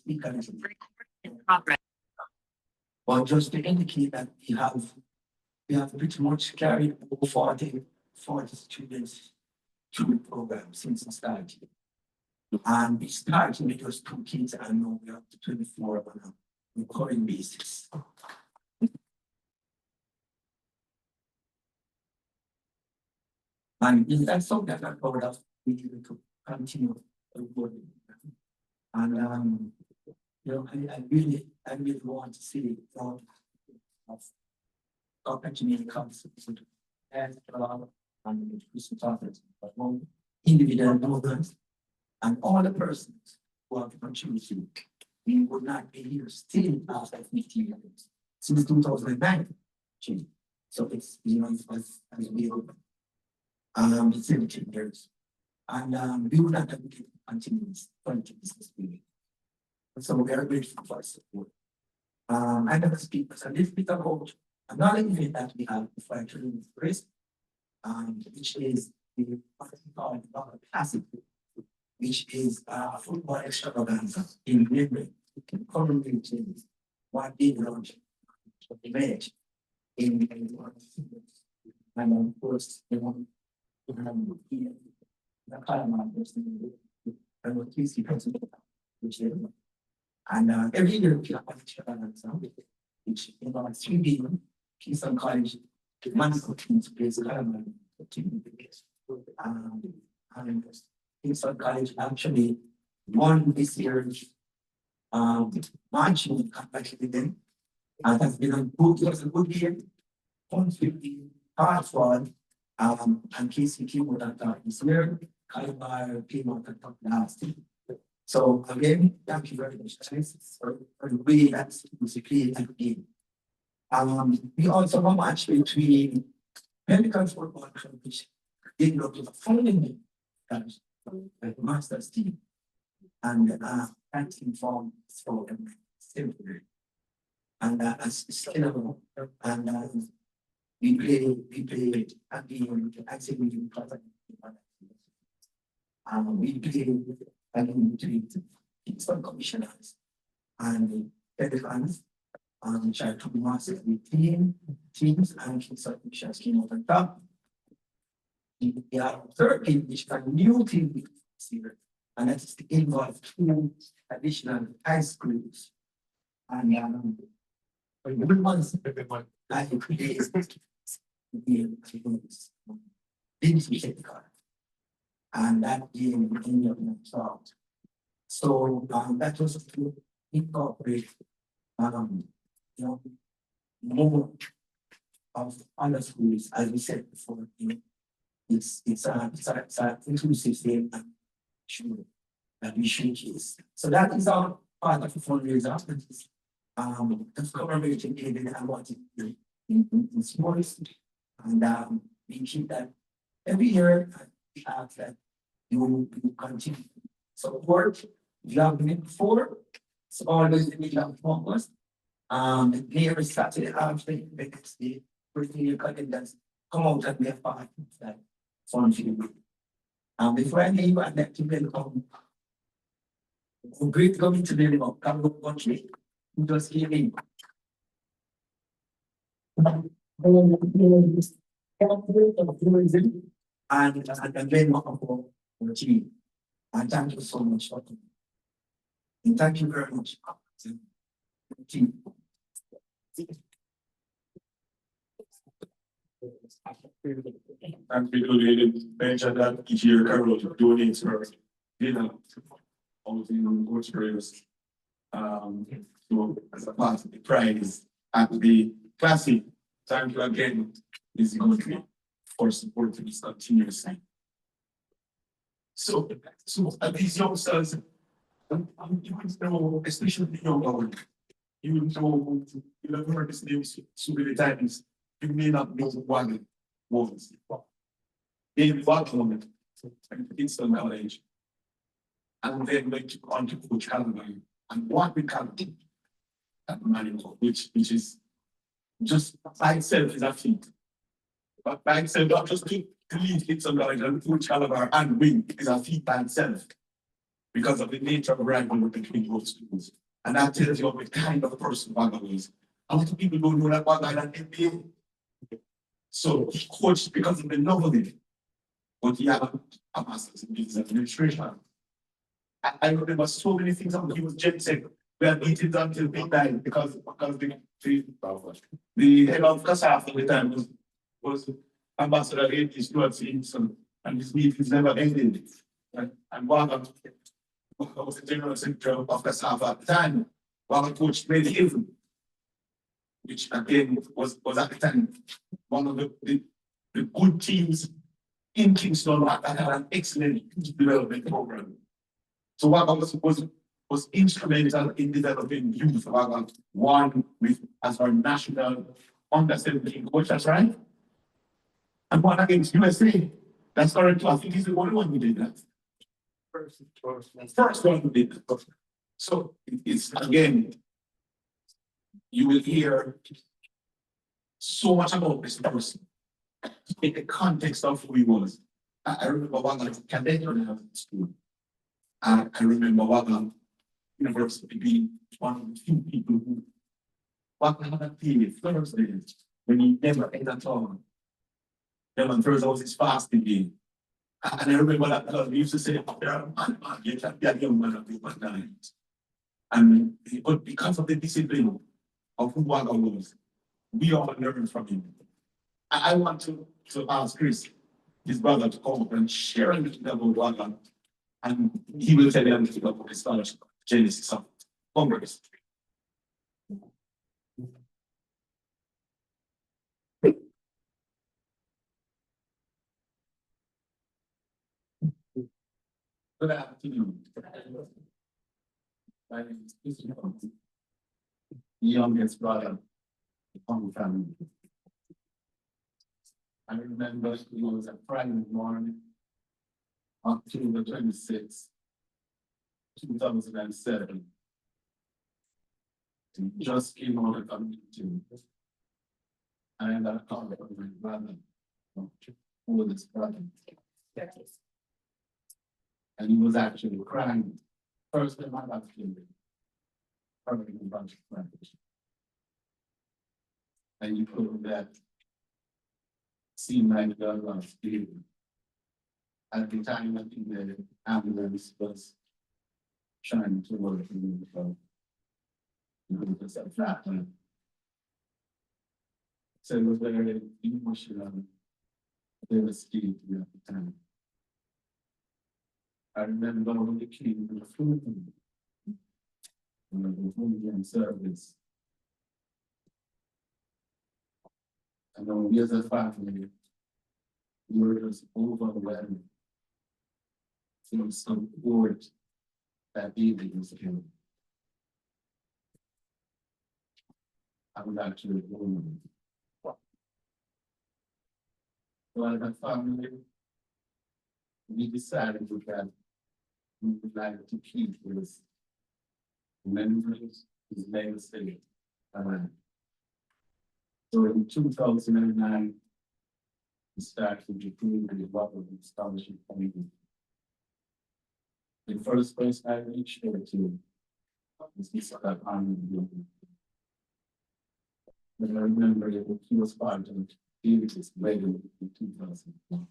speak a little bit. But just to indicate that we have pretty much carried over 40 students through the program since the start. And we started with just 2 kids, and now we're up to 24 on a recurring basis. And that's something that I'm proud of. We need to continue working. And you know, I really want to see of engineering comes and but one individual movements and all the persons who have contributed, we would not be here still after 50 years since 2009. So it's, you know, as we hope. It's 17 years. And we would not have to continue this business period. So we are grateful for support. I never speak a little bit about another event that we have before I turn into Chris, which is the classic, which is a football extravaganza in memory, commemorating what they launched the match in and of course they want to have the Calabar and what you see which they do. And every year we have extravaganza, which involves 3 billion Kingston College management teams plays Calabar team. And Kingston College actually won this year's March with them. And has been a good year. 150 hard fought. And KC came with that this year. Calabar came out at top last year. So again, thank you very much for the way that's musically and game. We also have a match between Medical Football Club, which did not do the following the Masters team, and that team formed for them. And as scalable, and we played at the activity project. We played between Kingston commissioners and the fans, which are 2 masters with teams and Kingston commissioners came out on top. We have 3rd team, which is a new team this year, and that is to involve 2 additional high schools. And the ones that you create and that game in your thought. So that was to incorporate you know, more of other schools, as we said before. You know, it's a inclusive thing that we showcase. So that is our part of the fundraiser. That's commemorating David and what it did in sports. And we keep that every year. We have that you continue support. You have been before, it's always the middle of August. The every Saturday after the next day, everything you can just come out and be a part of that fun field. Before I leave, I'd like to welcome great coming to the of Calabar country who just came in. And then of the team. And thank you so much for that. And thank you very much. Team. And we didn't mention that each year Carol donates her dinner all the coach players. So as a part of the prize at the classic. Thank you again, this country, for supporting this continuously. So these youngsters, you know, especially the younger one, you know, you have heard this name so many times, you may not know Wagga was. In Wagga, Kingston College, and then went to on to Coach Calabar, and what we can do at Manico, which is just by itself is a feat. But by itself, not just to lead Kingston College and Coach Calabar and win is a feat by itself. because of the nature of rivalry between both schools. And that tells you the kind of person Wagga is. A lot of people don't know that Wagga had an MBA. So he coached because of the love of it. But he had a master's in business administration. I remember so many things about he was Jensen. We had meetings until midnight because the head of CASAF at the time was Ambassador A.P. Stuart Kingston, and his meetings never ended. And Wagga was the general secretary of CASAF at the time. Wagga coached Red Hill, which again was at the time one of the good teams in Kingston that had an excellent youth development program. So Wagga was instrumental in developing youth. Wagga won with as our national under-17 coach, that's right. And won against USA. That's correct. I think he's the only one who did that. First one who did that. So it's again, you will hear so much about this person in the context of who he was. I remember Wagga as a cadet when I was in school. I remember Wagga University being one of the few people who Wagga had a period Thursdays when he never ate at all. Then on Thursday was his fasting day. And I remember that because we used to say, you can't be a young man at your night. But because of the discipline of who Wagga was, we all learned from him. I want to ask Chris, his brother, to come up and share a little about Wagga, and he will tell you a little about the scholarship genesis of Congress. Good afternoon. My name is Kingston, the youngest brother of the family. I remember it was a Friday morning, October 26, 2007. He just came out of a meeting. I had a call from my brother, oldest brother. And he was actually crying. First time I got him, probably a bunch of friends. And you put that seemed like God was feeling. At the time, I think the ambulance was trying to work in the was a flat line. So it was very emotional, devastating at the time. I remember when they came to the food and the Indian service. And then we as a family, we were just overwhelmed. From support that evening was killed. I would actually go on. So as a family, we decided that we would like to keep his memories, his legacy alive. So in 2009, we started recruiting the Wagga Scholarship Committee. The first place I reached out to was this army building. But I remember that he was part of David's wedding in 2001.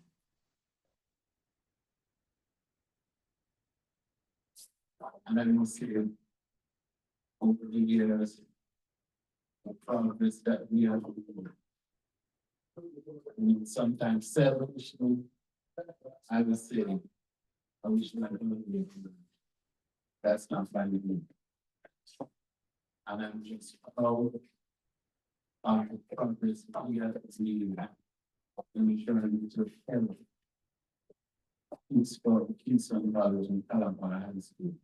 And I must say, over the years, the progress that we have made, sometimes selfishly, I would say, I wish that I could be. That's not my me. And I'm just proud of the progress we have made in ensuring to help for Kingston College and Calabar High School.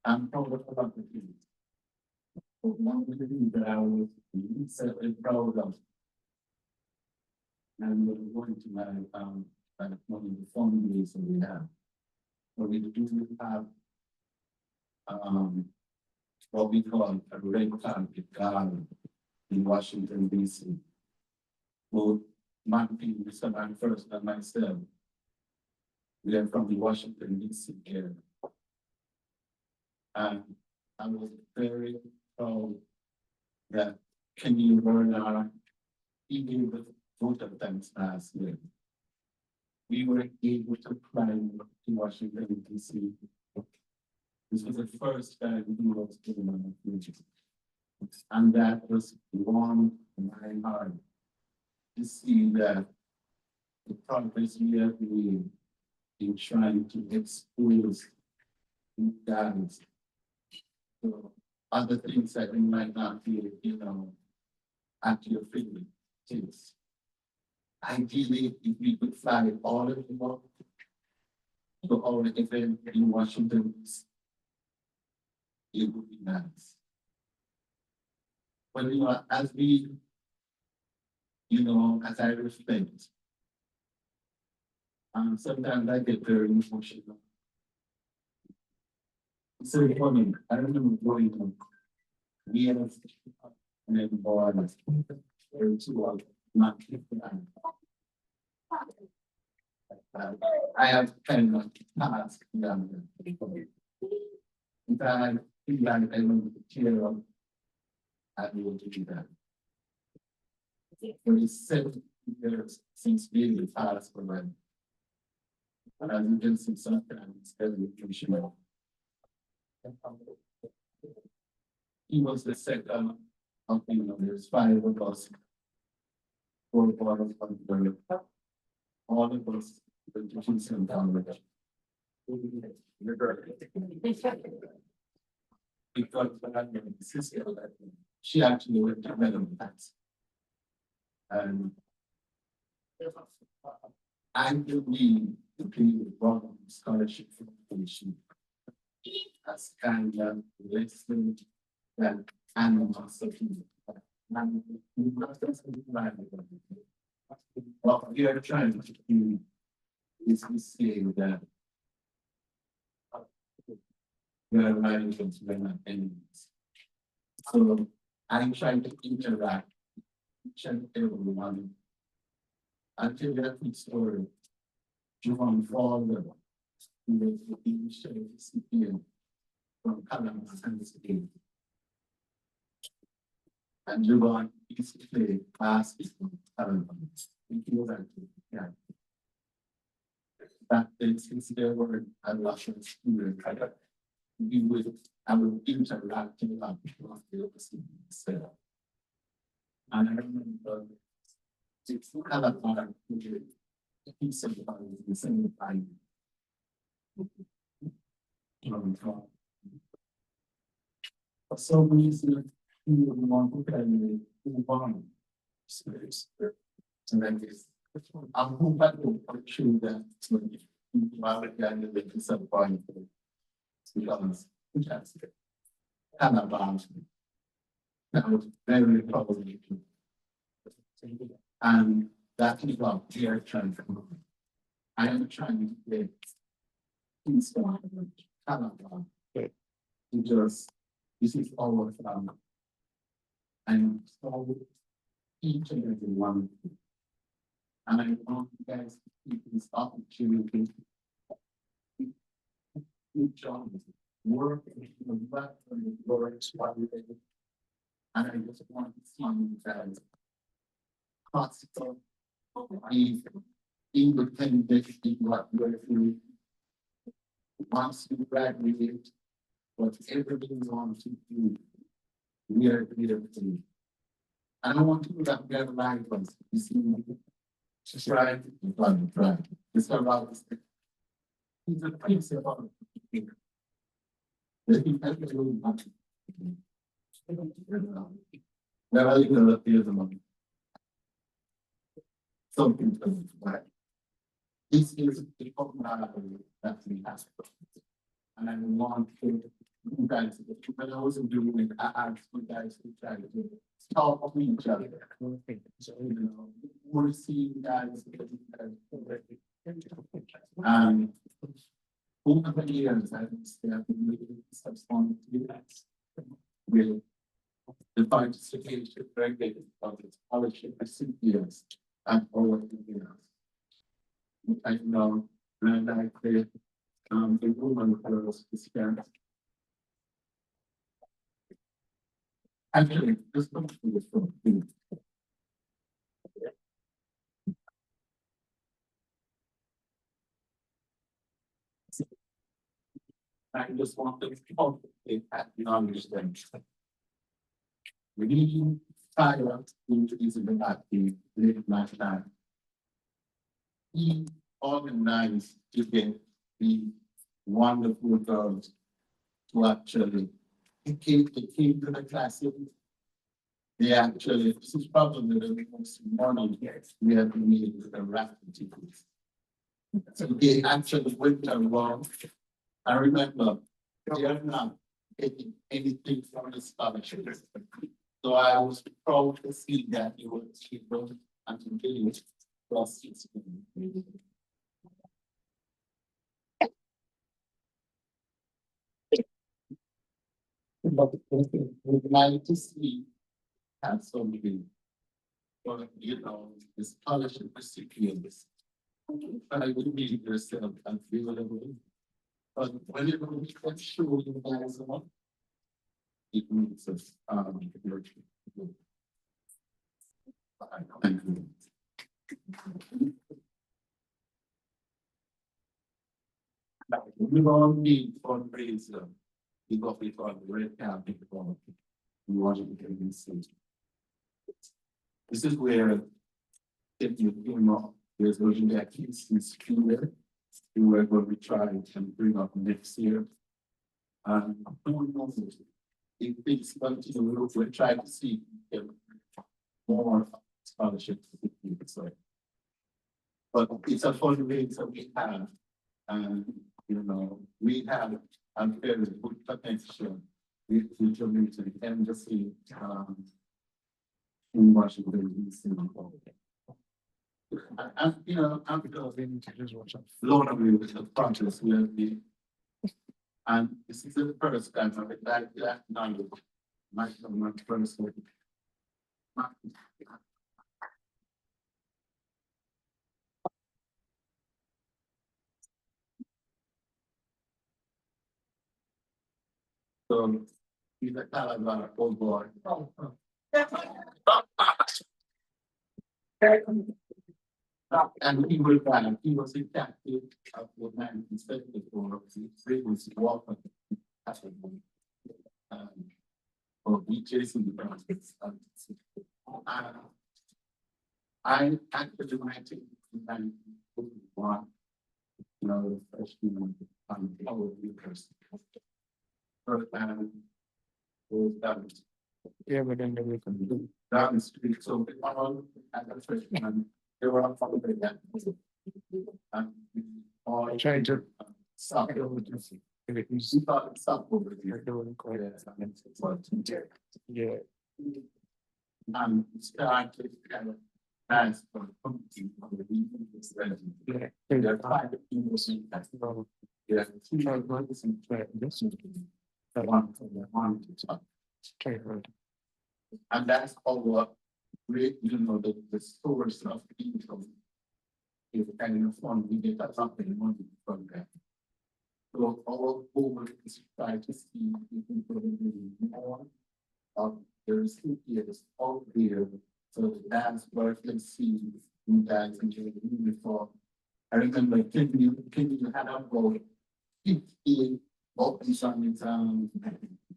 I'm proud of the things. One of the things that I was certainly proud of. And we're going to like one of the fundraisers we have. But we do have what we call a red carpet garden in Washington, D.C. Both Mike Mr. Man first and myself We are from the Washington DC area. And I was very proud that Kenny Bernard, he gave us vote of thanks last year. We were able to climb to Washington DC. This was the first time we was given an region. And that was warm my heart to see that the progress we have made in trying to expose guys to other things that we might not be, at your fingertips. Ideally, if we could fly all of them up to our event in Washington, it would be nice. But as we, as I reflect, sometimes I get very emotional. It's so funny. I remember going to we have and then born to not I have kind of task done. If I feel like I want to cheer up, I will do that. For the 7 years since being the task for them. And as you can see, sometimes it's very emotional. He was the second of there's 5 of us, 4 boys, 1 girl. All of us, the Kingston college. Because when I met my sister, she actually went to Netherlands. And I believe the people brought scholarship for education as kind of lesson that animosity. What we are trying to do is to say that we are rivals, we are not enemies. So I'm trying to interact with each and everyone until that story. John Fowler, who was the initial recipient from Calabar and State. And John used to play basketball. He was actually, yeah. Back then, since there were a lot of students, I would interact a lot with the students. And I remember it's Calabar, he's the same time. For some reason, he would want to carry move on. And then this, I'm hoping to show that while again, the disappointed because that's Calabar. That was very positive. And that is what we are trying to do. I am trying to get Kingston, Calabar, to just, this is our family. And so each and every one. And I want you guys to keep this opportunity. Good job, work in the back of the Lord, and I just want to see you guys constant, be independent in what you're doing. Once you graduate, whatever you want to do, we are here for you. And I want people that we have lives, you see, just right, right. It's about this. He's a principal. Never even look the other one. Something to right. This is the problem that we have. And I want to you guys, when I wasn't doing it, I asked you guys to try to talk to each other. So, we're seeing guys. Over the years, I think they have been really substantive with the participation regulated of the scholarship recipients and over the years. I know And I think, the woman was scared. Actually, this comes from the front. I just want to talk acknowledge them. We fire into this active late last time. He organized to get the wonderful girls to actually they came to the classroom. They actually, this is probably the most modern we have made with the rap tickets. So they actually went around. I remember they are not taking anything from the scholarship. So I was proud to see that you were able and continue plus 6. But we'd like to see have something for the scholarship recipients. I would be yourself available. But whenever we can show you guys on, it means us thank you. We all need fundraiser. We got it on the red carpet for Washington DC. This is where if you came up, there's going to be a Kingston school where we try and bring up next year. And who knows if things continue, we're trying to see if more scholarships. But it's a fundraiser we have, and we have a very good potential with future military embassy in Washington DC. And I'm blown away with the progress we have made. And this is the first time I would like to acknowledge my first work. So he's a Calabar old boy. And he was impacted of the 1974 frequency walk or be chasing the process. I actually went in one, freshman on our university. First time was down. Yeah, but then we can do down the street. So all at the freshman, they were on fire again. And all trying to stop over to see. You thought stop over here. Yeah. And started kind of dance for competing on the evening. Yeah. There are 5 people in that. Yeah. 2 months in this. The one from the one to top. And that's our great, the source of income. Is kind of fun, we get that something money from that. So all over is try to see if we can more of the recipients out there. So that's where you can see you guys enjoy the uniform. I remember Kennedy had about 15 options on his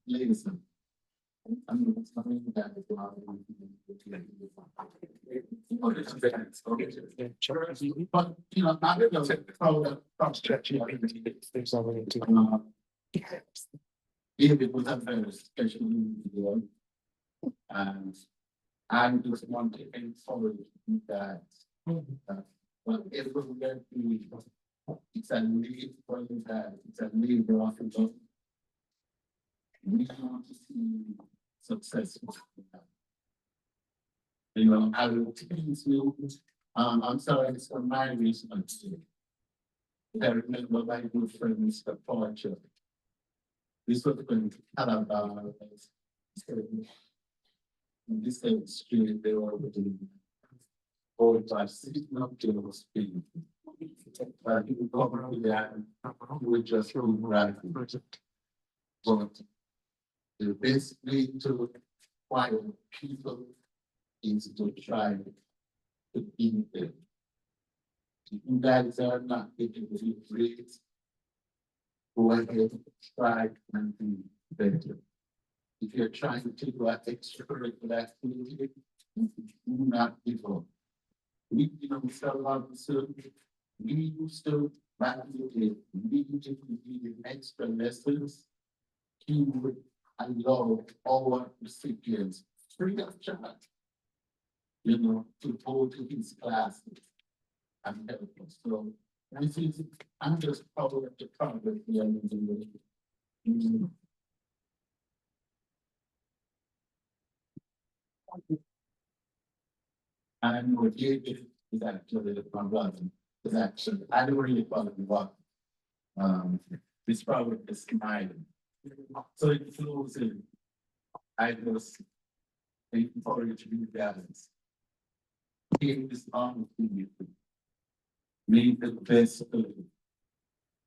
latest. I'm something that is but not it was a very special video, and I just want to encourage that well, it was very it's a lead for that it's a lead office. We want to see success. I will tease you. I'm sorry, it's for my reason. I remember my good friend, Mr. Porcher. This was going to Calabar. This street, they were doing all by sitting up to the speed. But you cover with that, you would just radically. But the best way to acquire people is to try to be them. If you guys are not getting the grades, go ahead, try and be better. If you're trying to do an extracurricular activity, do not give up. We, we used to back in the day, we used to do extra lessons. He would allow our recipients free of charge, to go to his classes and help us. So this is, I'm just proud of the progress we are using. And what you did is actually the problem. Is actually, I don't really follow what this problem is mine. So it flows in. I was thinking for you to be balanced. Take this on with you. Make the best of it.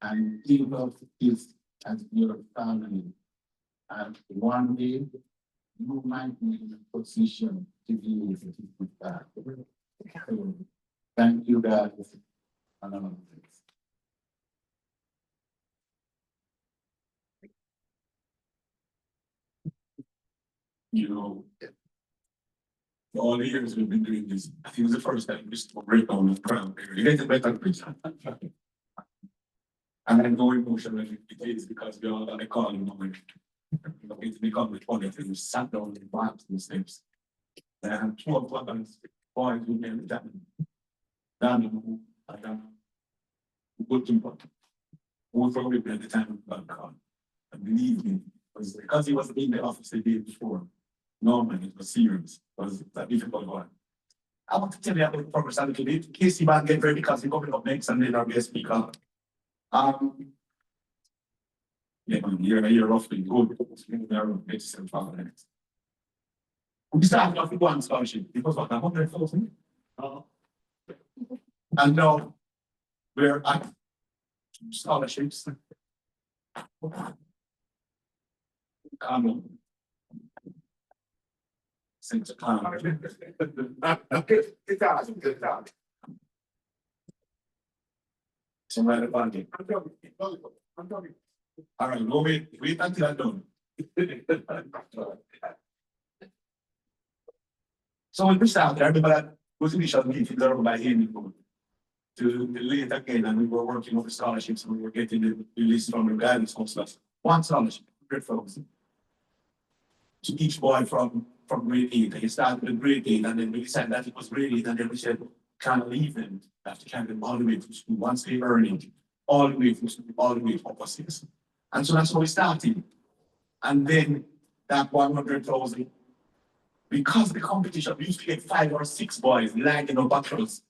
And think of this as your family. And one day you might be in a position to be able to do that. So, thank you guys. For all the years we've been doing this, I think it's the first time we still break down the crown. You get a better picture. And I know emotionally it is because we all got a call in moment. It's become with other things, sat down in the and the steps. And I have 2 others, boys who named that. Dan, good to who probably at the time of that call. And believe me, because he was in the office the day before. Normally, it was serious. It was a difficult one. I want to tell you about the progress a little bit. Casey Van get ready because he's coming up next and then our guest speaker. Yeah, you're roughly good. We started off with one scholarship. It was what, 100,000? And now we're at scholarships. Since somewhere about it. All right, go wait until I'm done. So when we started, I remember that was initial meeting there by him to late again, and we were working on the scholarships, and we were getting the list from the guidance counselors. One scholarship, 100,000 to each boy from grade 8. He started with grade 8, and then we decided that it was grade 8, and then we said, can't leave them. We have to carry them all the way to school. Once they earn it, all the way from school, all the way to upper 6. And so that's how we started. And then that 100,000, because the competition, we used to get 5 or 6 boys lining up battles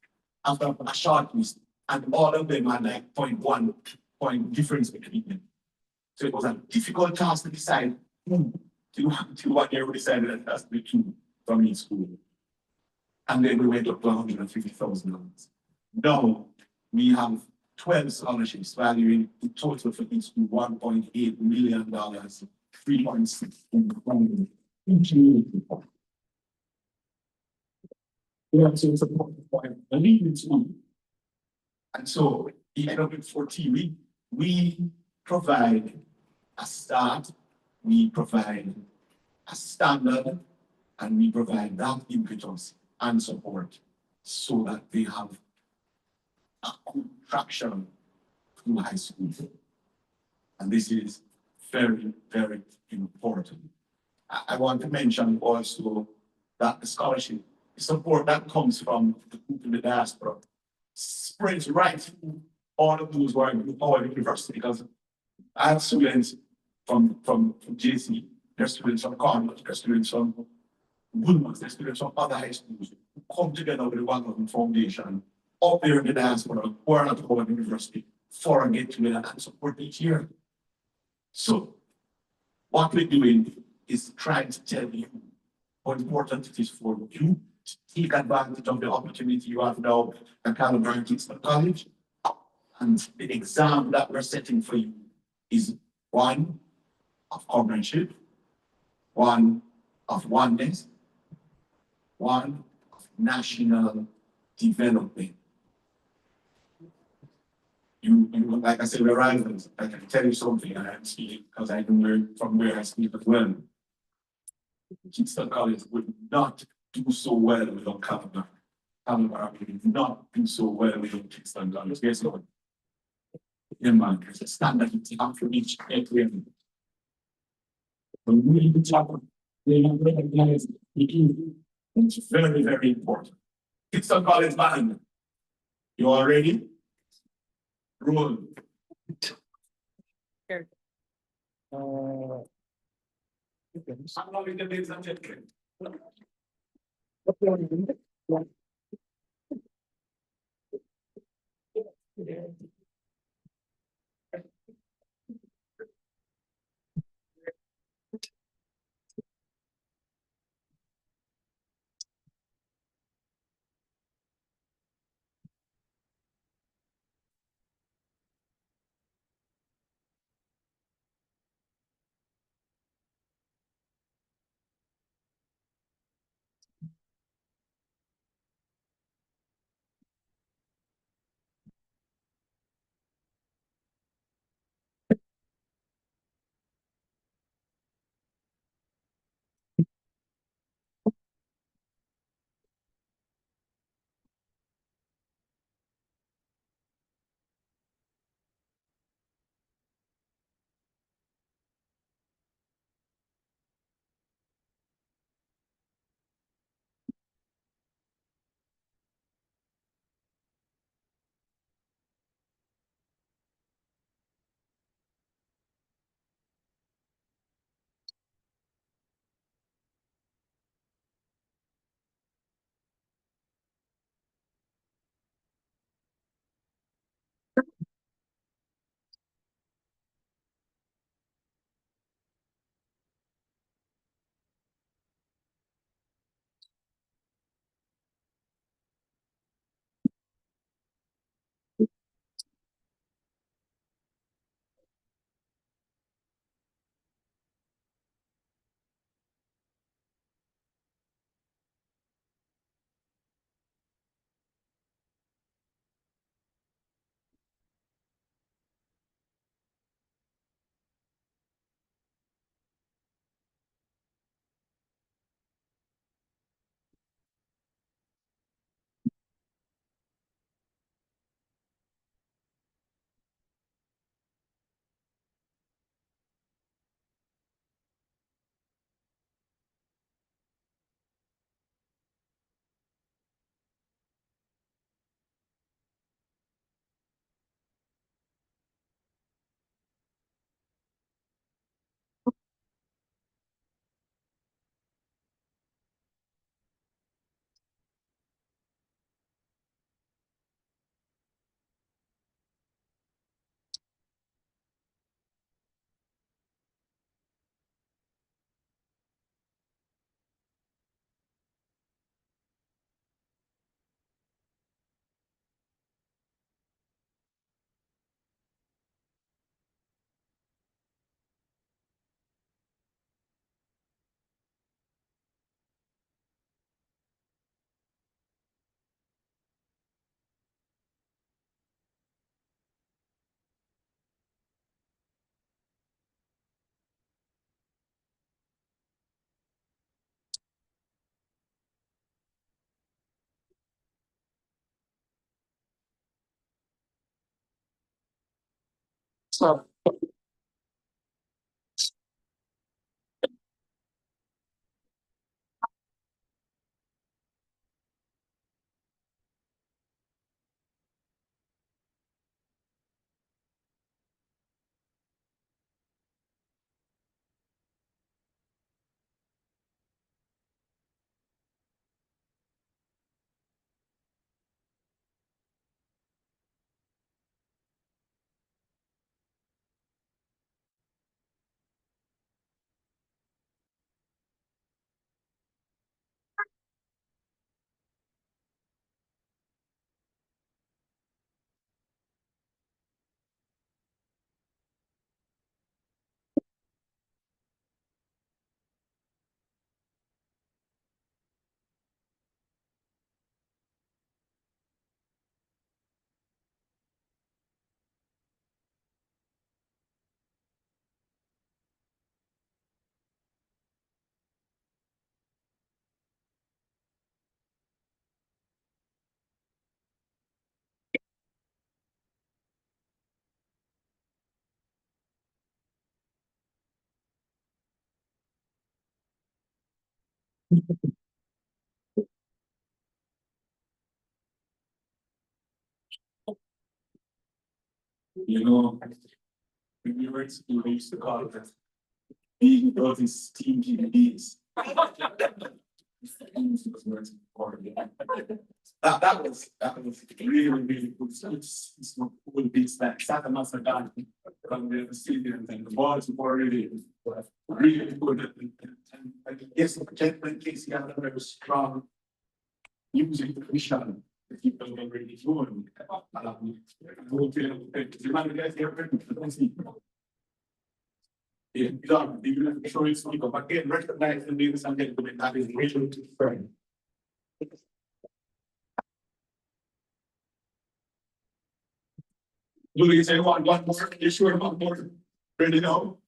after a short list, and all of them had like 0.1 point difference between them. So it was a difficult task to decide who to 1 year we decided that it has to be 2 from each school. And then we went up to $150,000. Now we have 12 scholarships valuing the total for each school $1.8 million, 3.6 million. Yeah, so it's a point. And so the end of it 14, we provide a start, we provide a standard, and we provide that impetus and support so that they have a good traction through high school. And this is very, very important. I want to mention also that the scholarship, the support that comes from the group in the diaspora spreads right through all of those who are in our university, because I have students from JC, there's students from Cornell, there's students from Woodmans, there's students from other high schools who come together with the Wagga Foundation up there in the diaspora who are at our university for a get together and support each year. So what we're doing is trying to tell you how important it is for you to take advantage of the opportunity you have now at Calabar and Kingston College, And the exam that we're setting for you is one of comradeship, one of oneness, one of national development. Like I said, we're rivals. I can tell you something, and I'm speaking because I know from where I speak as well. Kingston College would not do so well without Calabar. Calabar would not do so well without Kingston College. Guess what? Yeah, man, there's a standard you have to reach every year. When we need to talk, they don't recognize it. It's very, very important. Kingston College, man. You all ready? Roll. I'm not in the ladies and gentlemen. So You know, when we were in school, we used to call it being those stinky bees. That was really, really good. So it's not cool beats that Satan must have done from the stadium and the balls were really, really good. And yes, gentlemen, Casey had a very strong music vision. If you don't already doing, the man guys here, yeah, you have to show you speak up again, recognize the news and then that is really different. Do you say one more? You sure one more? Ready now?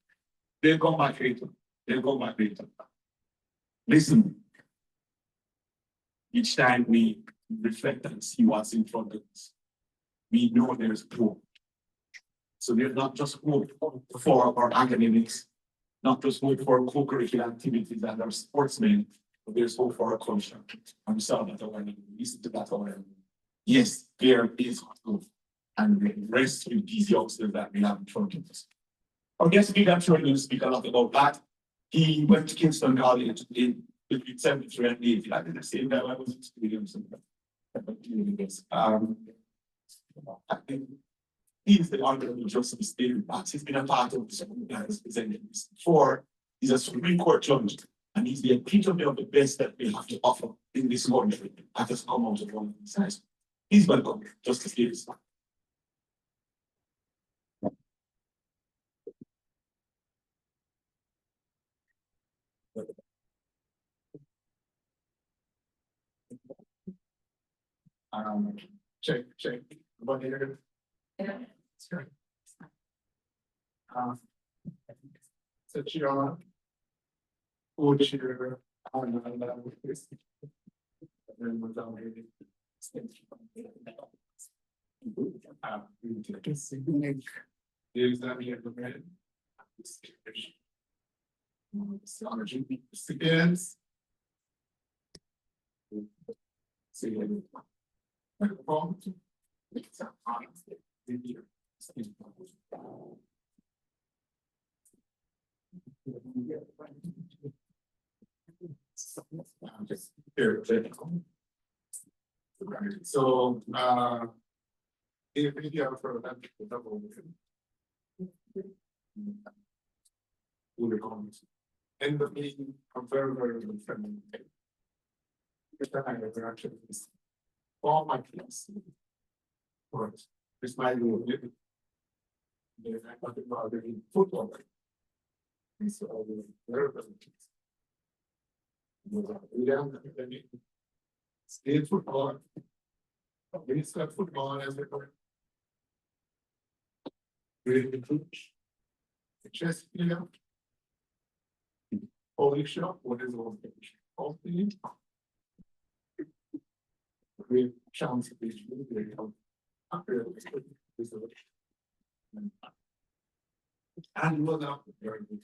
They'll go back later. They'll go back later. Listen. Each time we reflect and see what's in front of us, we know there's hope. So there's not just hope for our academics, not just hope for co-curricular activities and our sportsmen, but there's hope for our culture. I'm sorry that I listen to that already. Yes, there is hope. And the rest with these youngsters that we have in front of us. Our guest speaker, I'm sure he'll speak a lot about that. He went to Kingston College in between 73 and 80. I did the same time I was experiencing this. I think he's the honorable justice David Bax. He's been a part of this before. He's a Supreme Court judge, and he's the epitome of the best that we have to offer in this country. That has come out of one of these guys. He's welcome, Justice Davis. Check. About here. Yeah. Sure. So Chiara. Co-chair. With this. And then we're down here. Is that here the red? Seconds. See you. Microphone. Just here. So, if you have for that, double. End of meeting, I'm very friendly. All my kids. Or it's my rule. I'm talking about the football. These are all the very kids. State football. It's got football as a really coach. Chess, you know. Holy shop, what is all the great chance of being really great help. And look up very good.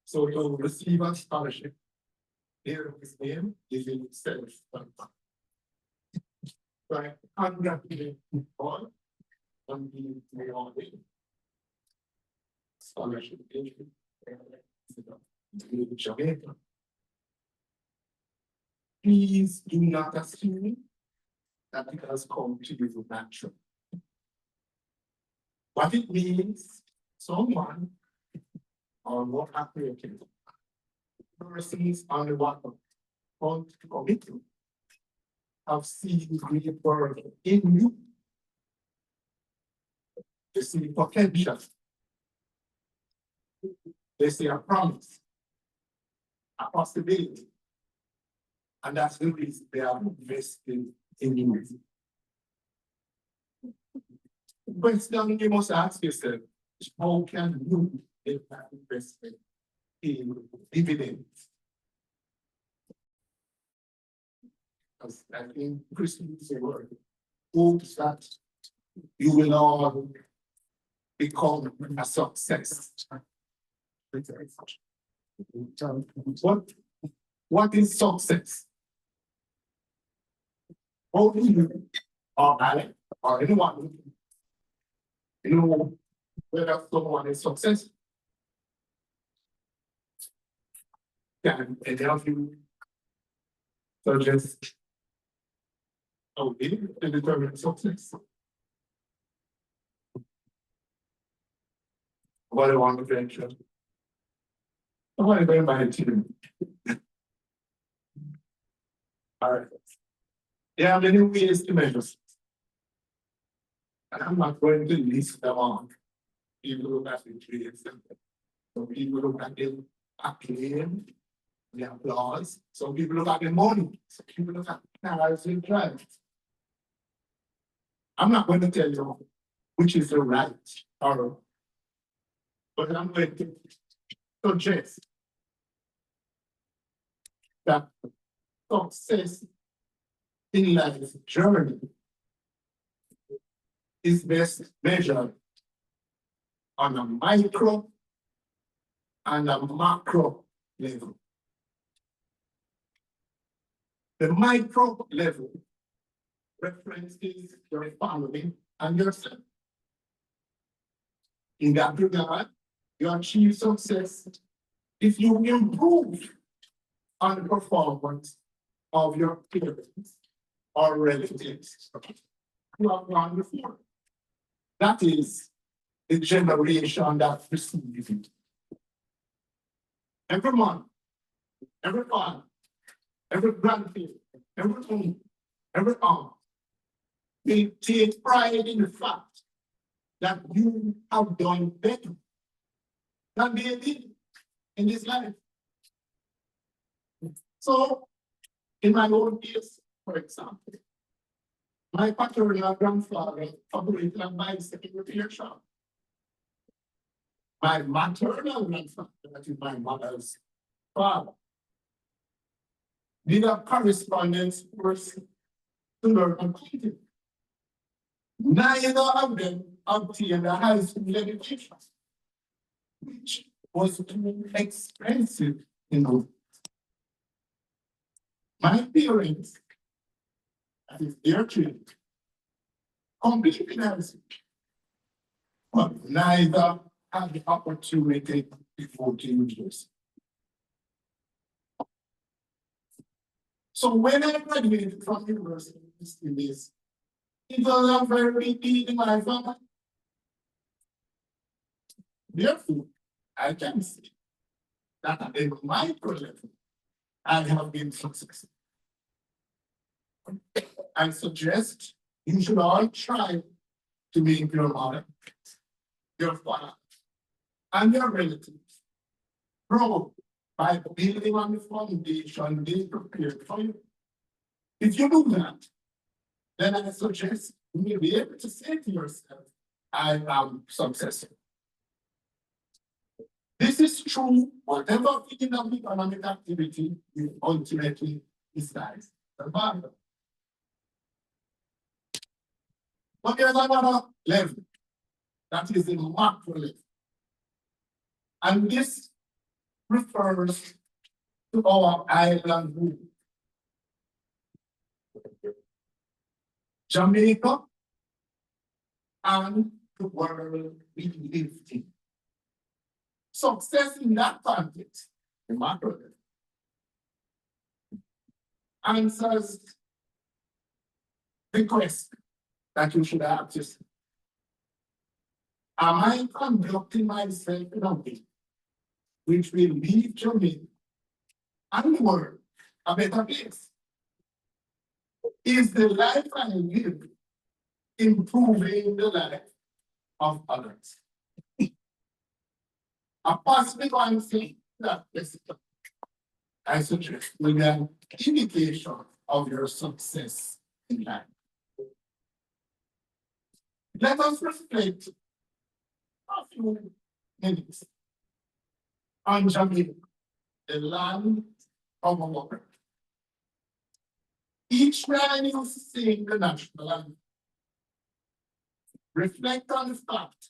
So you'll receive a scholarship. Here his name is in itself. Right, congratulations all on the award. Scholarship. Jamaica. Please do not assume that it has come to you naturally. What it means, someone or what happened persons on the water want to commit to have seen great work in you. They see potential. They see a promise, a possibility. And that's the reason they are investing in you. The question you must ask yourself is how can you make that investment in dividends? Because I think Christian is a word. Hopes that you will all become a success. What is success? How do you, or Alec, or anyone, you know whether someone is successful? Can any of you suggest a way to determine success? What I want to venture. I want to go by a team. All right. There are many ways to measure success. And I'm not going to list them all. People look at the grades. Some people look at the acclaim, the applause. Some people look at the money. Some people look at cars and drives. I'm not going to tell you which is the right or, but I'm going to suggest that success in life journey is best measured on a micro and a macro level. The micro level references your family and yourself. In that regard, you achieve success if you improve on the performance of your parents or relatives who have gone before. That is the generation that receives it. Every month, every father, every grandparent, every uncle, every aunt, they take pride in the fact that you have done better than they did in this life. So, in my own case, for example, my paternal grandfather operated a bicycle repair shop. My maternal grandfather, that is my mother's father, did a correspondence course to learn accounting. Neither of them obtained a high school education, which was too expensive in those. My parents, that is their children, completely nice, but neither had the opportunity before to use. So when I graduated from university in this, it was a very big deal in my family. Therefore, I can say that at the micro level, I have been successful. I suggest you should all try to make your mother, your father, and your relatives grow by building on the foundation they prepared for you. If you do that, then I suggest you will be able to say to yourself, I am successful. This is true, whatever field of economic activity you ultimately decide to follow. But there's another level that is the macro level. And this refers to our island group. Jamaica and the world we live in. Success in that context, the macro level, answers the question that you should ask yourself. Am I conducting myself in a way which will leave Jamaica and the world a better place? Is the life I live improving the life of others? A positive answer that is, I suggest, will be an indication of your success in life. Let us reflect a few minutes on Jamaica, the land of our work. Each time you sing the national anthem, reflect on the fact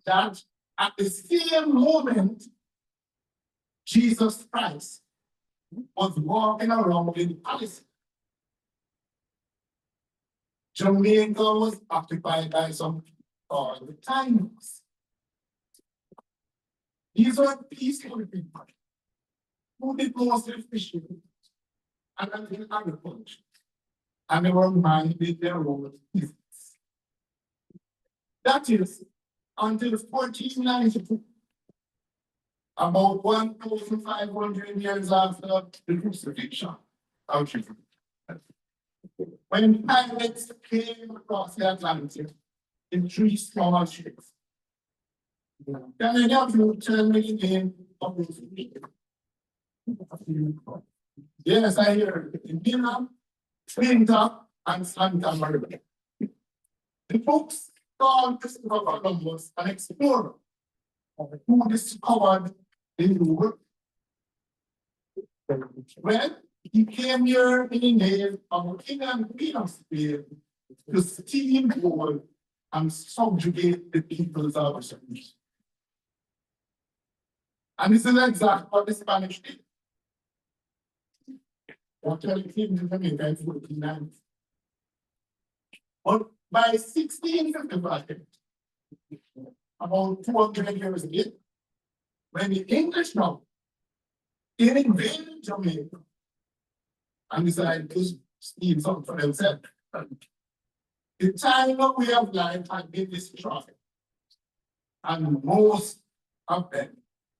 that at the same moment Jesus Christ was walking around in Palestine. Jamaica was occupied by some all the time. These were peaceful people who did mostly fishing and agriculture, and they were minding their own business. That is, until 1492, about 1,500 years after the crucifixion of Jesus. When pirates came across the Atlantic in 3 small ships. Can I help you tell me the name of those people? Yes, I hear it. In Milan, Trinta, and Santa Maria. The books called Christopher Columbus an explorer who discovered the New World. Well, he came here in the name of King and Queen of Spain to steal gold and subjugate the peoples of the. And this is exactly what the Spanish did. After it came to Jamaica in 1490. But by 1655, about 200 years later, when the English now invaded Jamaica and decided to steal something for themselves, the time of way of life had been destroyed, and most of them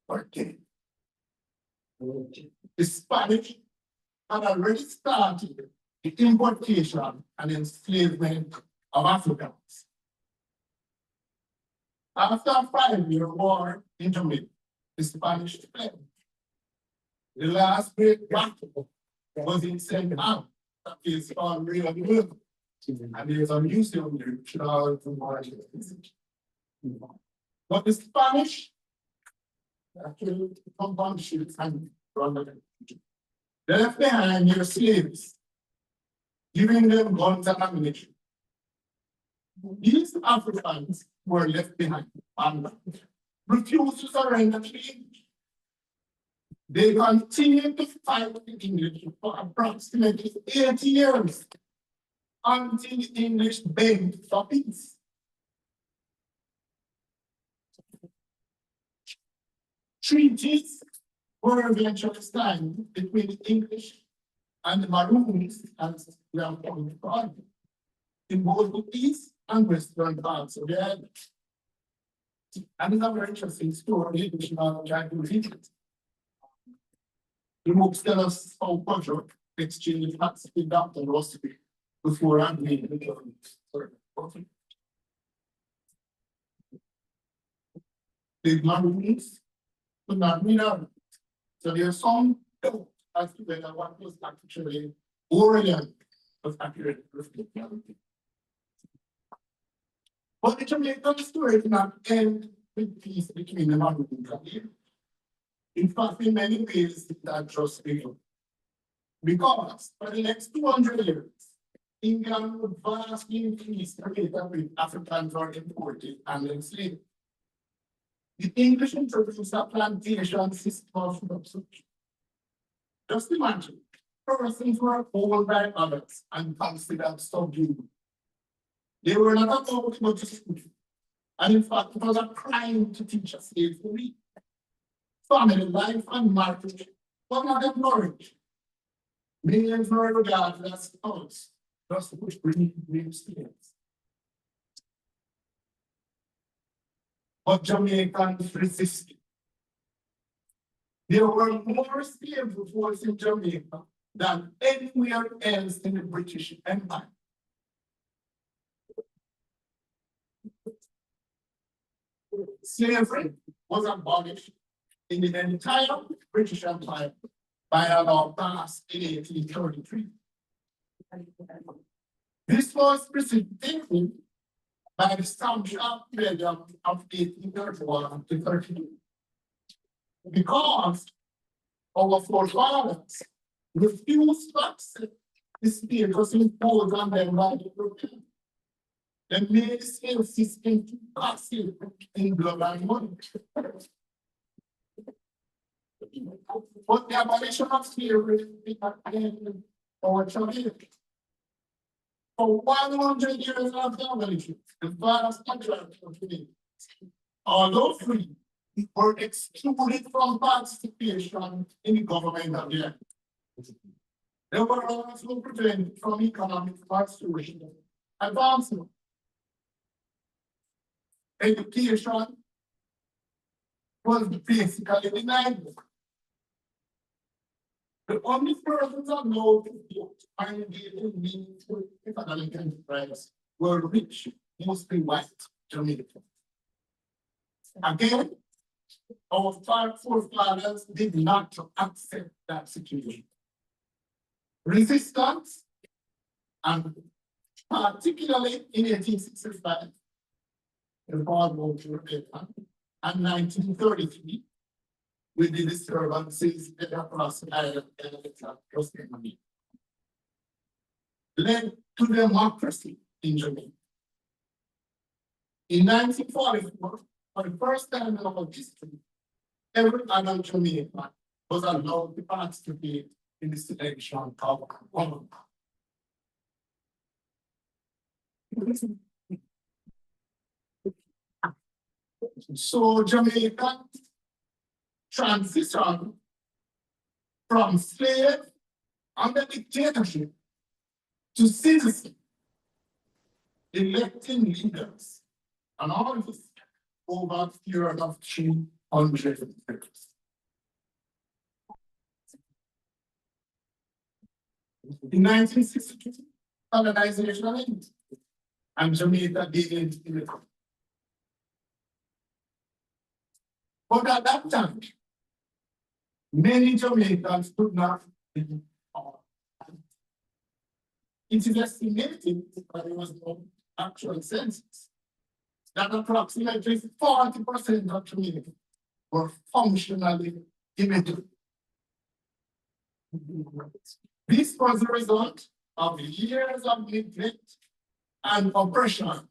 were dead. The Spanish had already started the importation and enslavement of Africans. After a 5-year war in Jamaica, the Spanish fled. The last great battle was in St. Anne, that is called Rio de Janeiro. And there's a museum there, which allows to watch it. But the Spanish actually compound ships and run the country. They left behind their slaves, giving them guns and ammunition. These Africans were left behind and refused to surrender to the English. They continued to fight the English for approximately 80 years until the English begged for peace. Treaties were eventually signed between the English and the Maroons, as we are calling it, in both the east and western parts of the island. And it's a very interesting story, which I'm trying to read it. The books tell us how culture exchanged hats with Dr. Rossi before and made the government. The Maroons could not read out. So there's some doubt as to whether what was actually Orient was accurate with the reality. But the Jamaican story did not end with peace between the Maroons and England. In fact, in many ways, that just began. Because for the next 200 years, England would vastly increase the rate at which Africans were imported and enslaved. The English introduced a plantation system of production. Just imagine, persons were owned by others and considered subdued. They were not allowed to go to school. And in fact, it was a crime to teach a slave to read. Family life and marriage were not encouraged. Millions were regarded as scouts, just which bring slaves. But Jamaicans resisted. There were more slave revolts in Jamaica than anywhere else in the British Empire. Slavery was abolished in the entire British Empire by a law passed in 1833. This was preceded by the establishment of 1831 to 32. Because our forefathers refused to accept the status imposed on them by the Europeans. They made the slave system too costly in blood and money. but the abolition of slavery began our Jamaica. For 100 years after abolition, the vast majority of Jamaicans, although free, were excluded from participation in the government of the land. They were also prevented from economic participation, advancement, education was basically denied. The only persons allowed to engage in meaningful economic enterprise were rich, mostly white Jamaicans. Again, our forefathers did not accept that situation. Resistance, and particularly in 1865, the Baldwin Rebellion, and 1933, with the disturbances across the island and led to democracy in Jamaica. In 1944, for the first time in our history, every adult Jamaican was allowed to participate in the selection of government. So Jamaica transitioned from slave under dictatorship to citizen, electing leaders, and all this over a period of 300 years. In 1962, colonization ended, and Jamaica gained independence. But at that time, many Jamaicans could not live on. It is estimated, but there was no actual census, that approximately 40% of Jamaicans were functionally illiterate. This was a result of years of neglect and oppression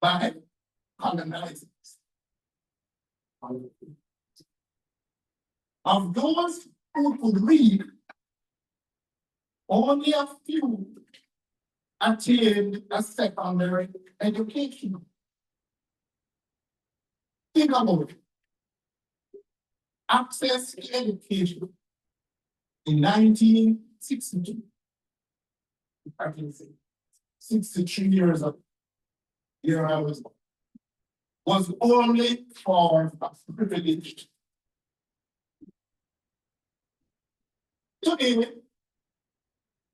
by colonizers. Of those who could read, only a few achieved a secondary education. Think about it. Access to education in 1962, 63 years ago, here I was only for privileged. Today,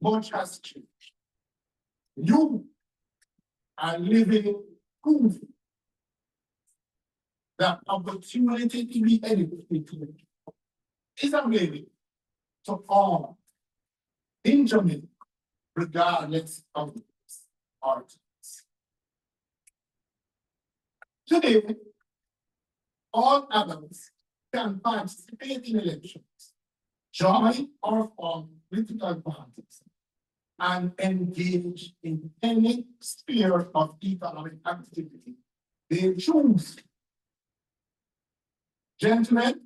much has changed. You are living proof that opportunity to be educated is available to all in Jamaica, regardless of art. Today, all adults can participate in elections, join or form political parties, and engage in any sphere of economic activity they choose. Gentlemen,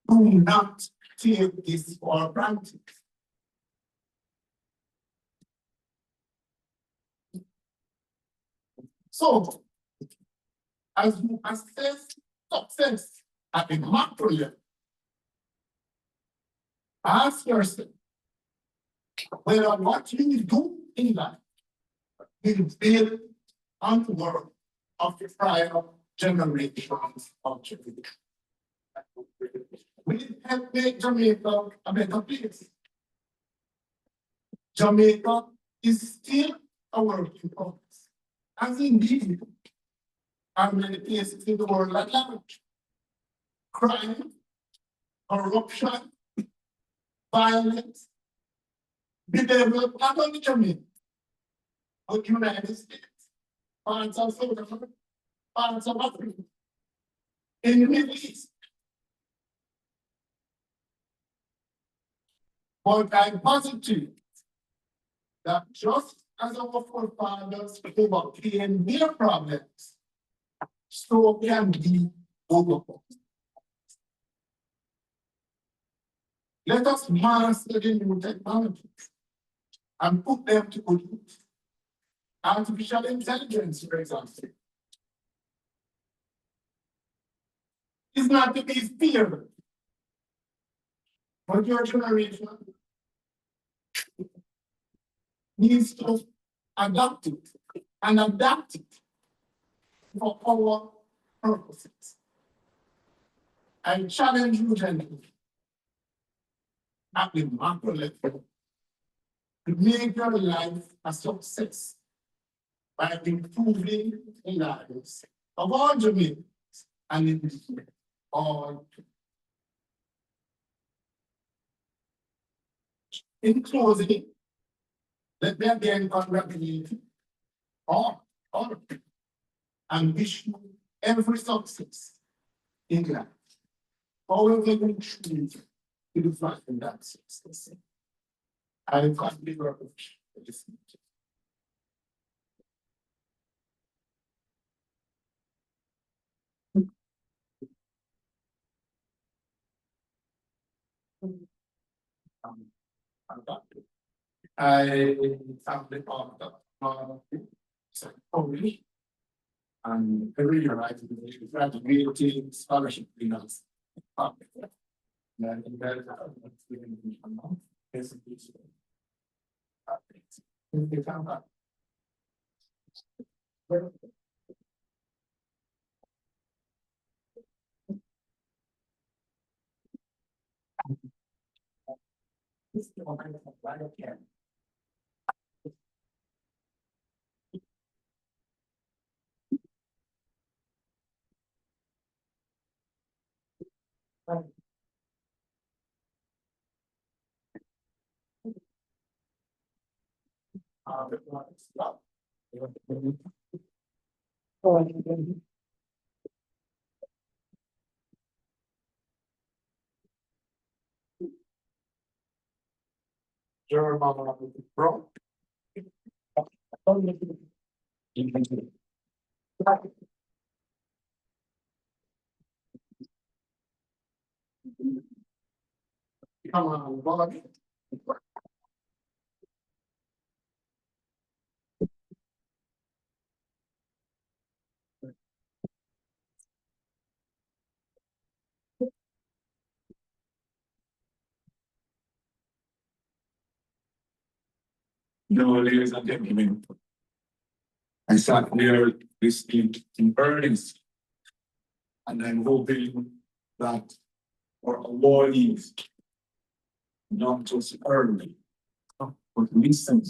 do not take this for granted. So, as you assess success at the macro level, ask yourself whether what you do in life will build on the work of the prior generations of Jamaica. Will it help make Jamaica a better place? Jamaica is still a work in progress, as indeed are many places in the world at large. Crime, corruption, violence, bedeviled not only Jamaica, but the United States, parts of South Africa, parts of Africa, in the Middle East. But I'm positive that just as our forefathers overcame their problems, so can we overcome. Let us master the new technologies and put them to good use. Artificial intelligence, for example, is not to be feared. But your generation needs to adapt it and adapt it for our purposes. I challenge you gently at the macro level to make your life a success by improving the lives of all Jamaicans and in all. In closing, let me again congratulate all of you and wish you every success in life. However you choose to define that success. I can't be very much. I have the part of Polish and every year I graduating scholarship winners. Bro. Come on, body. No, ladies and gentlemen, I sat there listening in earnest, and I'm hoping that our awardees not just early, but listen.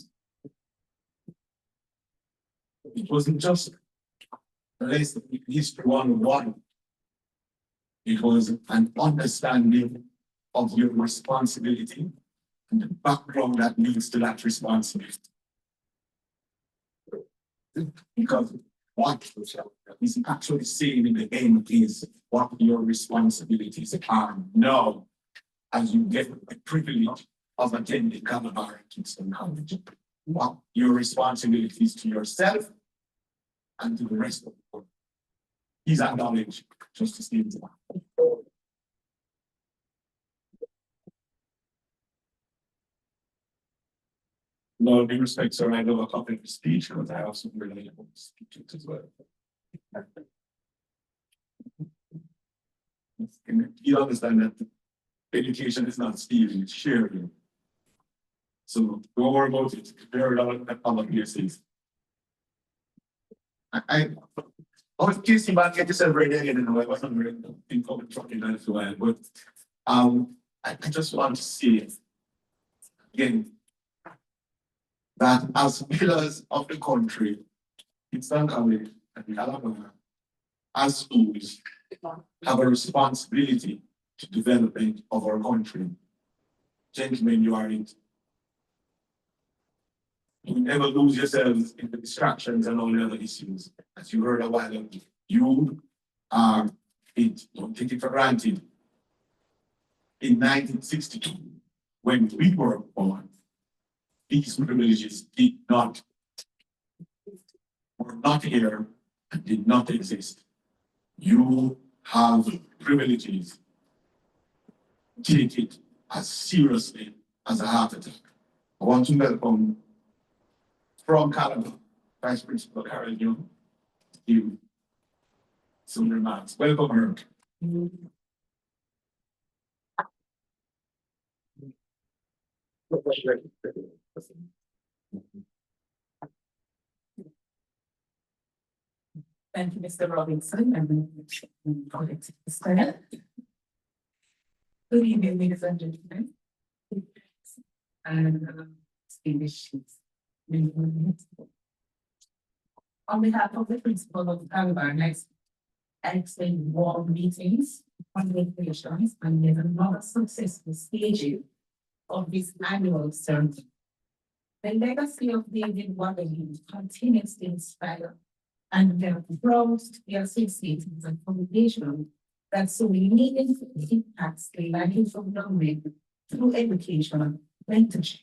It wasn't just a lesson in history 101. It was an understanding of your responsibility and the background that leads to that responsibility. Because what is actually saying in the end is what your responsibilities are now as you get the privilege of attending Calabar and Kingston College. What your responsibilities to yourself and to the rest of the world. He's acknowledged Justice Stevens. No, due respect, sir, I know a copy of the speech because I also really able to speak it as well. You understand that education is not stealing, it's sharing. So don't worry about it. Very lot of public places. I was kissing back at yourself right there, and I wasn't very in public talking as well. But I just want to say again that as pillars of the country, Kingston College and Calabar, as schools, have a responsibility to development of our country. Gentlemen, you are it. You never lose yourselves in the distractions and all the other issues. As you heard a while ago, you are it. Don't take it for granted. In 1962, when we were born, these privileges were not here and did not exist. You have privileges. Take it as seriously as a heart attack. I want to welcome from Calabar, Vice Principal Carol Young, to give some remarks. Welcome, her. Thank you, Mr. Robinson, and colleagues. Good evening, ladies and gentlemen. And distinguished guests. On behalf of the principal of Calabar, I extend warm meetings, congratulations, and yet another successful staging of this annual ceremony. The legacy of David Wagga continues to inspire, and we are proud to be associated with a foundation that so meaningfully impacts the lives of young men through education, mentorship,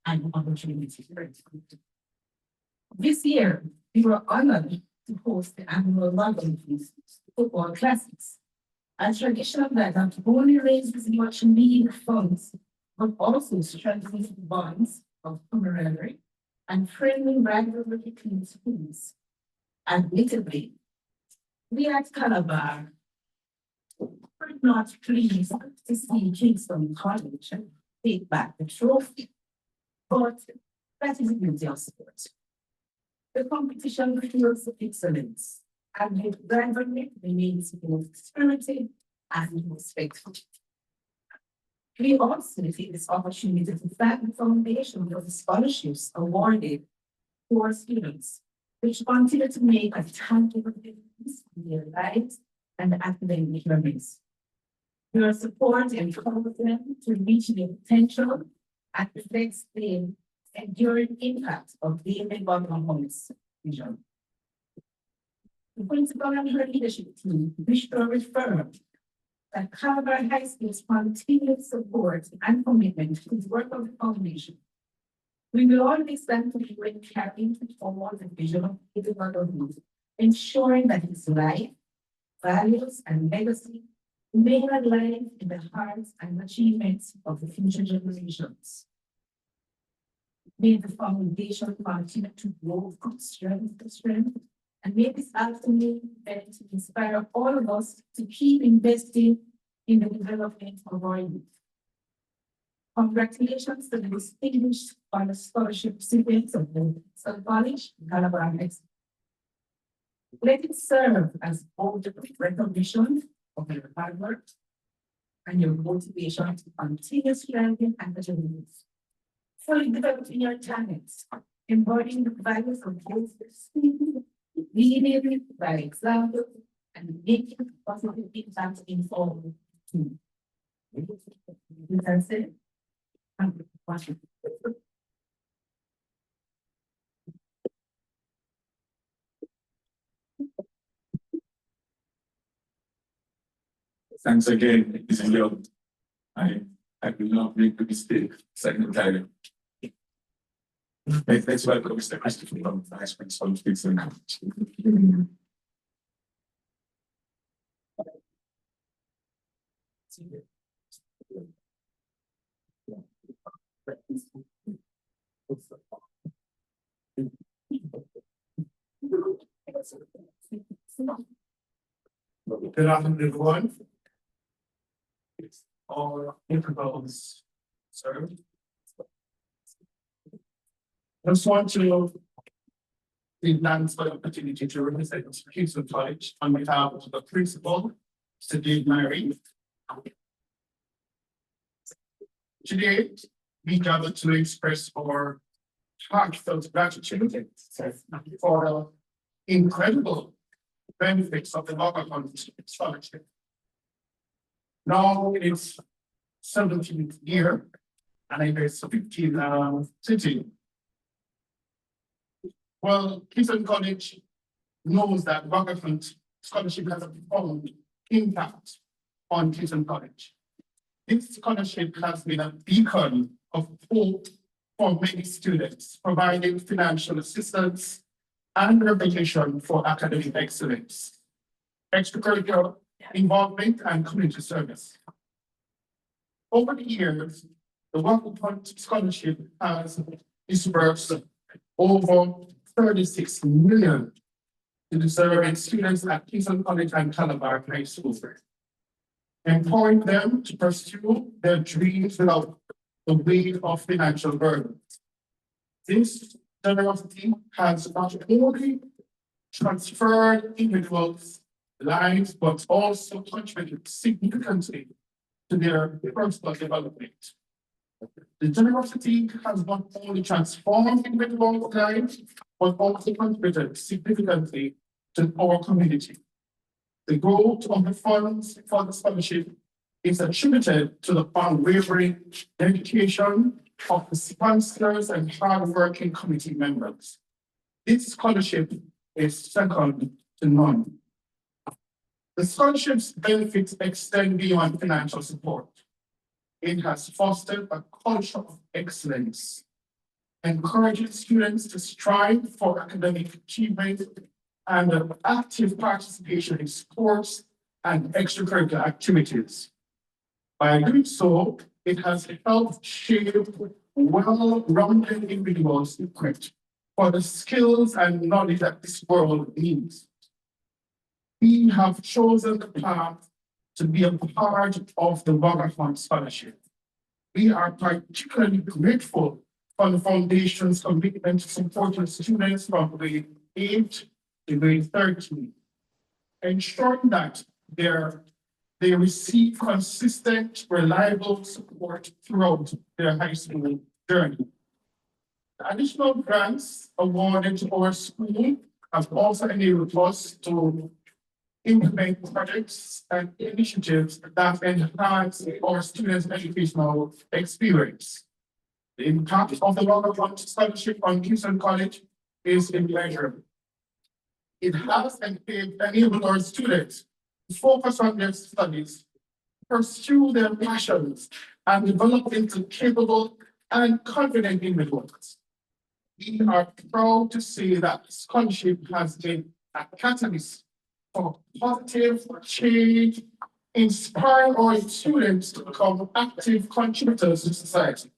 and opportunity. This year, we were honored to host the annual Wagga football classics, a tradition that not only raises much needed funds, but also strengthens bonds of camaraderie and friendly rivalry between schools. Admittedly, we at Calabar were not pleased to see Kingston College take back the trophy, but that is the beauty of sport. The competition feels excellence, and the rivalry remains both spirited and respectful. We also take this opportunity to thank the foundation for the scholarships awarded to our students, which continue to make a tangible difference in their lives and academic learnings. Your support empowers them to reach their potential and reflects the enduring impact of David Wagga's vision. The principal and her leadership team wish to reaffirm that Calabar High School's continued support and commitment to the work of the foundation. We will always stand to be when carrying forward the vision of David Wagga, ensuring that his life, values, and legacy remain alive in the hearts and achievements of the future generations. May the foundation continue to grow from strength to strength, and may this afternoon event inspire all of us to keep investing in the development of our youth. Congratulations to the distinguished honor scholarship recipients of the College, Calabar. Let it serve as both recognition of your hard work and your motivation to continue striving and achieving. Fully developing your talents, embodying the values of both leading by example, and making positive impact in forward too. You can say, Thanks again, Mrs. Young. I will not make the mistake second time. Let's welcome Mr. Christopher from Vice Principal of Kingston. Good afternoon, everyone. All intervals served. I just want to thanks for the opportunity to represent Kingston College on behalf of the principal, Mr. Dave Mary. Today, we gather to express our heartfelt gratitude for the incredible benefits of the Wagga scholarship. Now it's 17th year, and I guess 15th city. Well, Kingston College knows that Wagga scholarship has a profound impact on Kingston College. This scholarship has been a beacon of hope for many students, providing financial assistance and recognition for academic excellence, extracurricular involvement, and community service. Over the years, the Wagga Scholarship has disbursed over 36 million to deserving students at Kingston College and Calabar High School, empowering them to pursue their dreams without the weight of financial burden. This generosity has not only transferred individuals' lives, but also contributed significantly to their personal development. The generosity has not only transformed individuals' lives, but also contributed significantly to our community. The growth of the funds for the scholarship is attributed to the unwavering dedication of the sponsors and hardworking committee members. This scholarship is second to none. The scholarship's benefits extend beyond financial support. It has fostered a culture of excellence, encouraging students to strive for academic achievement and active participation in sports and extracurricular activities. By doing so, it has helped shape well-rounded individuals equipped for the skills and knowledge that this world needs. We have chosen the path to be a part of the Wagga Fund Scholarship. We are particularly grateful for the Foundation's commitment to supporting students from grade 8 to grade 13, ensuring that they receive consistent, reliable support throughout their high school journey. The additional grants awarded to our school have also enabled us to implement projects and initiatives that enhance our students' educational experience. The impact of the Wagga Fund Scholarship on Kingston College is immeasurable. It has enabled our students to focus on their studies, pursue their passions, and develop into capable and confident individuals. We are proud to say that the scholarship has been a catalyst for positive change, inspiring our students to become active contributors to society.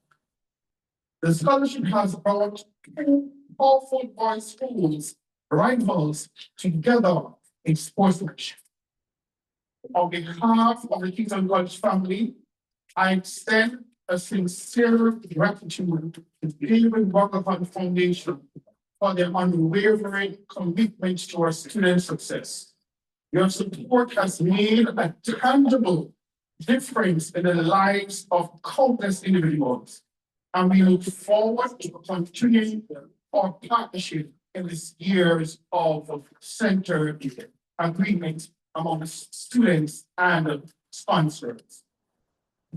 The scholarship has brought two powerful boys' schools rivals together in sportsmanship. On behalf of the Kingston College family, I extend a sincere gratitude to the David Wagga Foundation for their unwavering commitment to our students' success. Your support has made a tangible difference in the lives of countless individuals, and we look forward to continuing our partnership in these years of centered agreement among students and sponsors.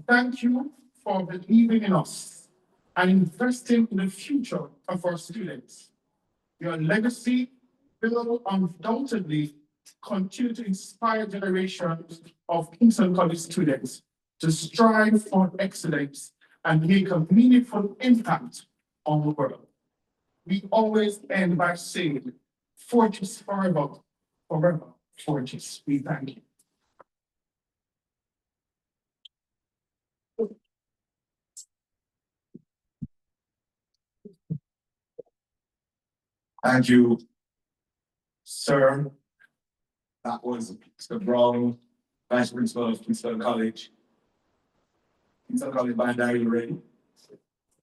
Thank you for believing in us and investing in the future of our students. Your legacy will undoubtedly continue to inspire generations of Kingston College students to strive for excellence and make a meaningful impact on the world. We always end by saying, Fortis forever, forever, Fortis. We thank you. Thank you, sir. That was Mr. Brown, Vice Principal of Kingston College. Kingston College band, are you ready?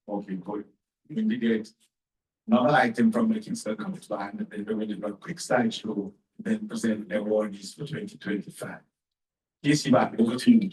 Okay, good. Indicate another item from the Kingston College band, and then we're going to do a quick slideshow, then present the awards for 2025. Yes, back over to you.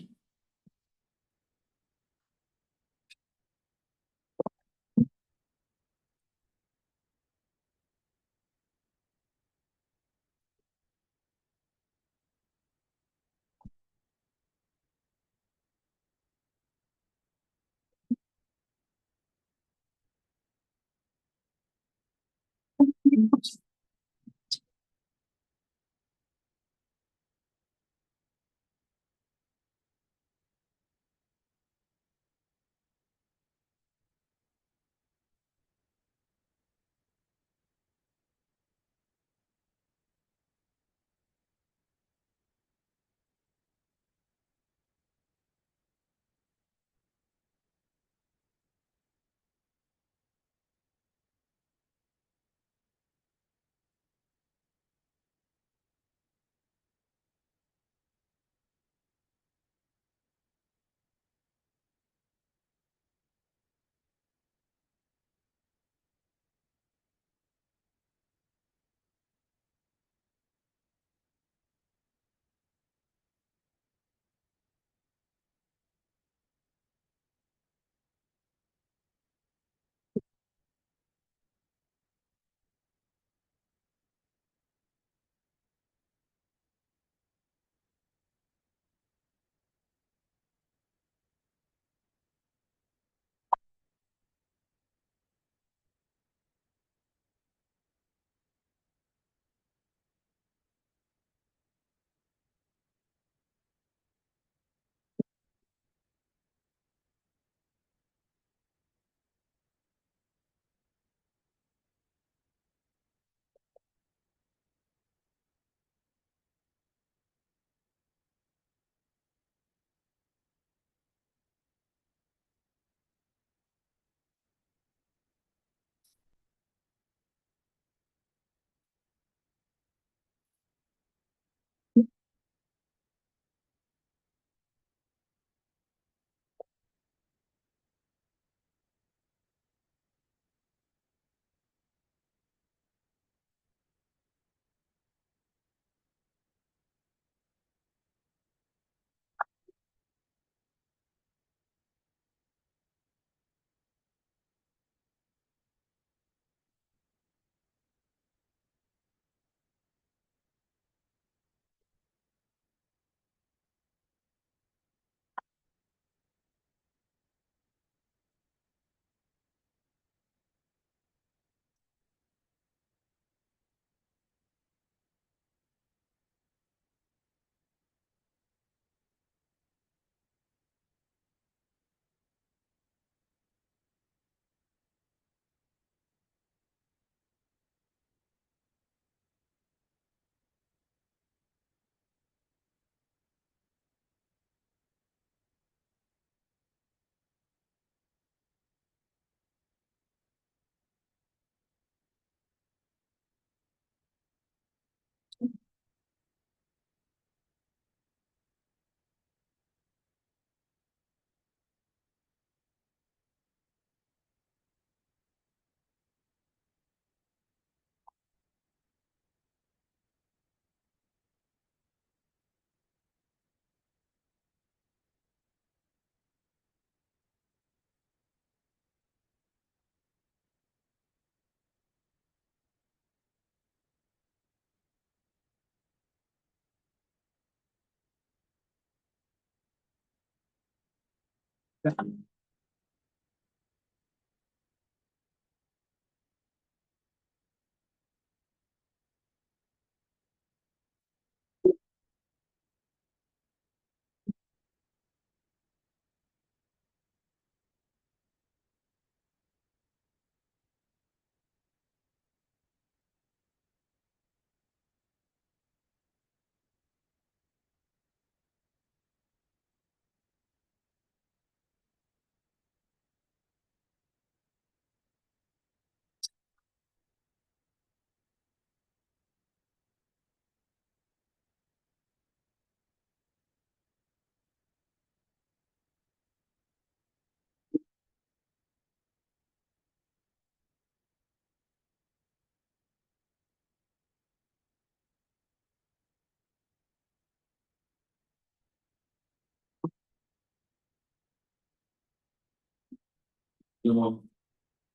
You know,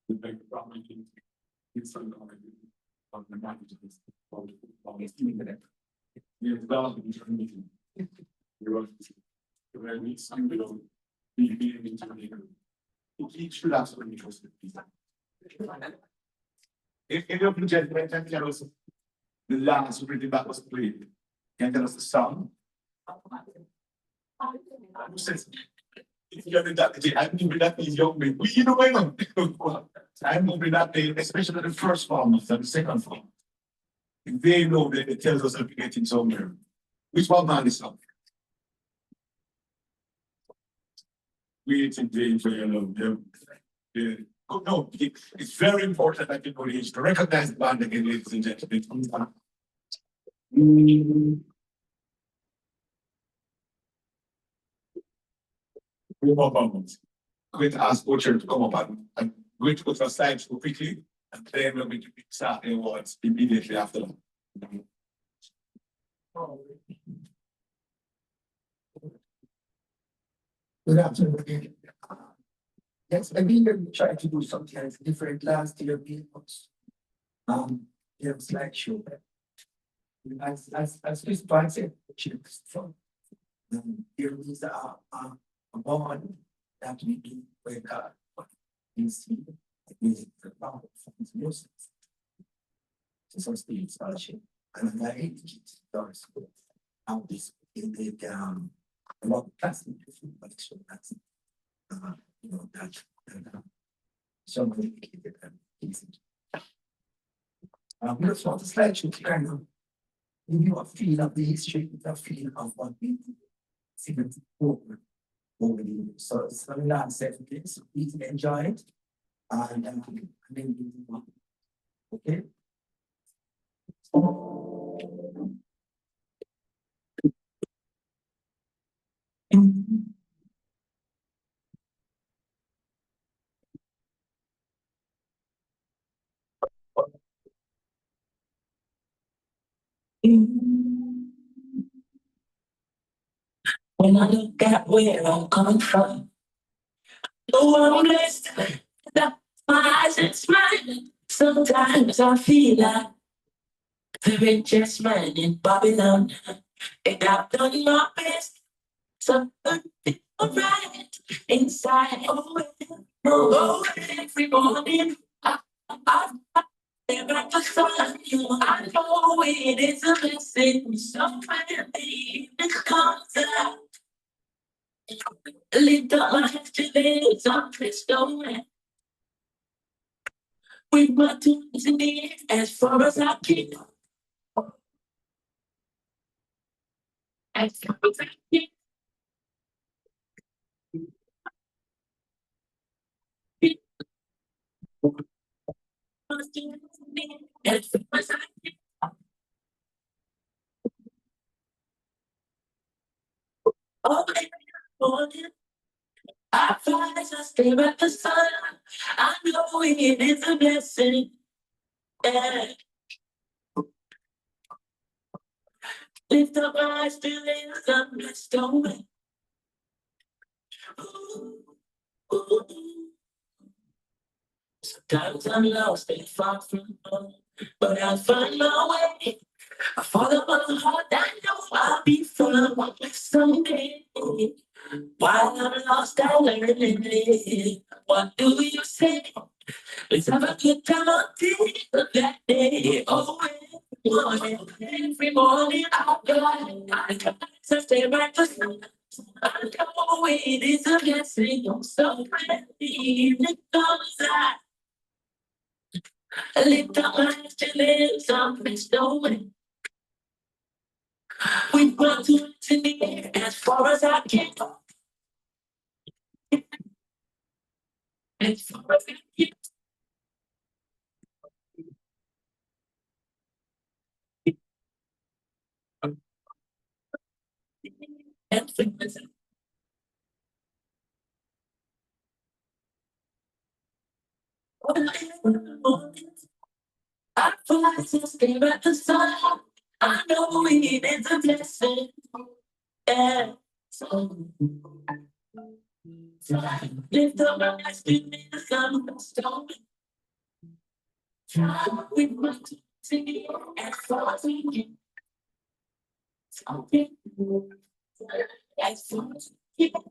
the big problem is it's on the managers of the you're developing information. You're where we some will be being interminated. Each should ask for interest. If you're projecting can tell us the last really that was played, can tell us the song. Who says if you're in that day, I'm moving that is young man. You know why not? I'm moving that day, especially the first form and the second form. If they know that it tells us that we're getting somewhere. Which one man is up? We need to do for your love. Yeah. Oh, no, it's very important that people use to recognize the band again, ladies and gentlemen. Three more moments. Going to ask Butcher to come up and going to put our slides so quickly, and then we're going to start the awards immediately after that. Good afternoon again. Yes, I mean, we try to do something else different last year. We have slideshow. As Chris said, here is a bond that we do where you see music for power from music. So still scholarship and I hate kids dollars how this in the a lot of plastic but that's you know that so complicated and easy. We just want to slideshow to kind of give you a feel of the history, a feel of what we see over the years. So it's very last 7 days. So please enjoy it. And then we move on. Okay. When I look at where I'm coming from, no I'm blessed. That my eyes and smiling. Sometimes I feel like the richest man in Babylon. And I've done my best. Something alright inside. Oh, every morning. I never thought you. I know it is a blessing. Somewhere the comes out. Lift up my hands to the top, crystal. With my tools in the air, as far as I can. As far as I can. As far as I can. Oh, every morning, I fly as I stare at the sun. I know it is a blessing. Yeah. Lift up my eyes to the sun, blessed away. Sometimes I'm lost and far from home, but I find my way. I follow my heart, I know I'll be found someday. While I'm lost, I learn and live. What do you say? Let's have a good time until that day. Oh, every morning I come to stay right to sleep. I know it is a blessing. I'm so glad the evening comes. I lift up my hands to live some snowman. We run to the air as far as I can. As far as I can. And fingers. I fly to stare at the sun. I know it is a blessing. Yeah. So, lift up my eyes to the sun. Stone. We run to the air as far as we can. Something. As far as we can.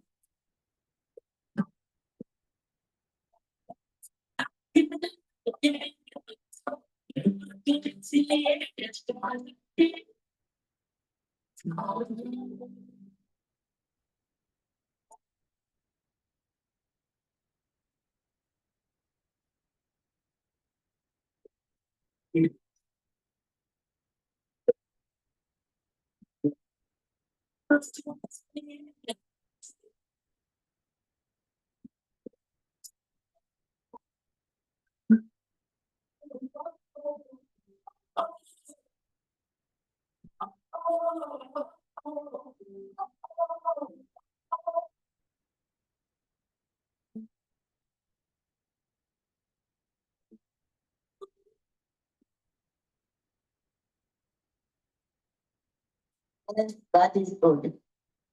That is good.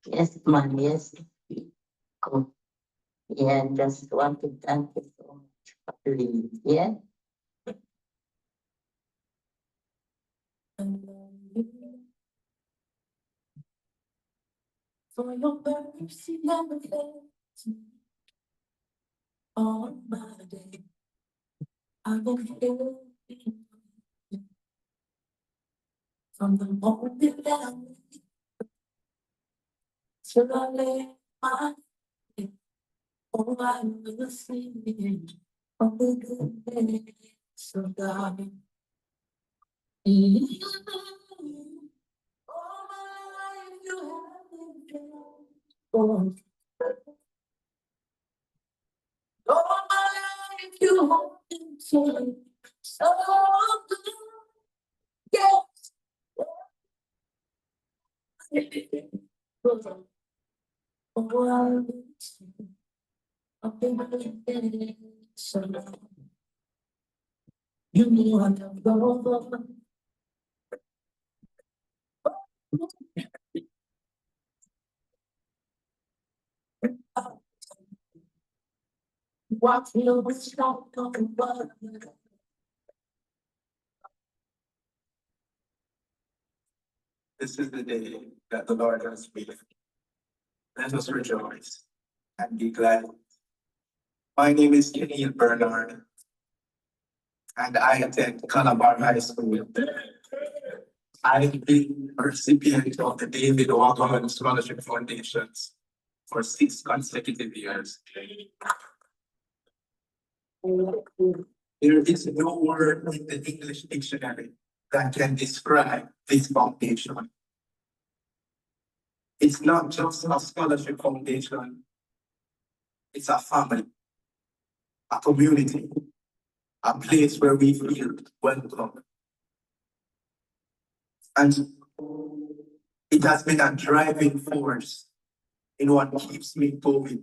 Yes, man, yes. Good. Yeah, just want to thank you so much for doing it. Yeah. For your mercy never fails me all my day. I will feel from the moment that I wake till I lay my head. Oh, I will sing of the goodness of God. All my life you have been faithful. All my life you have been so good. Yes. Oh, I will sing of the goodness of God. You know I love God. What will we stop talking about? This is the day that the Lord has made. Let us rejoice and be glad. My name is Kenny Bernard, and I attend Calabar High School. I've been a recipient of the David Wagga Scholarship Foundations for 6 consecutive years. There is no word in the English dictionary that can describe this foundation. It's not just a scholarship foundation, it's a family, a community, a place where we feel welcome. And it has been a driving force in what keeps me going,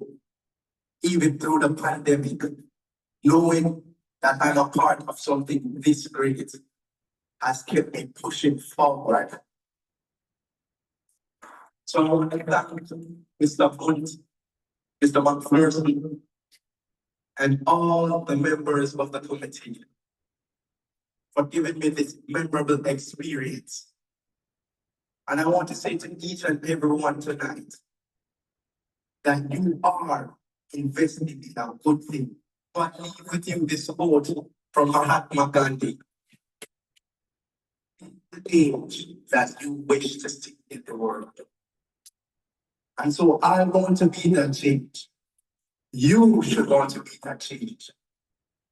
even through the pandemic, knowing that I'm a part of something this great has kept me pushing forward. So I want to thank Mr. Hunt, Mr. McPherson, and all the members of the committee for giving me this memorable experience. And I want to say to each and everyone tonight, that you are investing in a good thing. But leave with you this quote from Mahatma Gandhi. The change that you wish to see in the world. And so I want to be that change. You should want to be that change.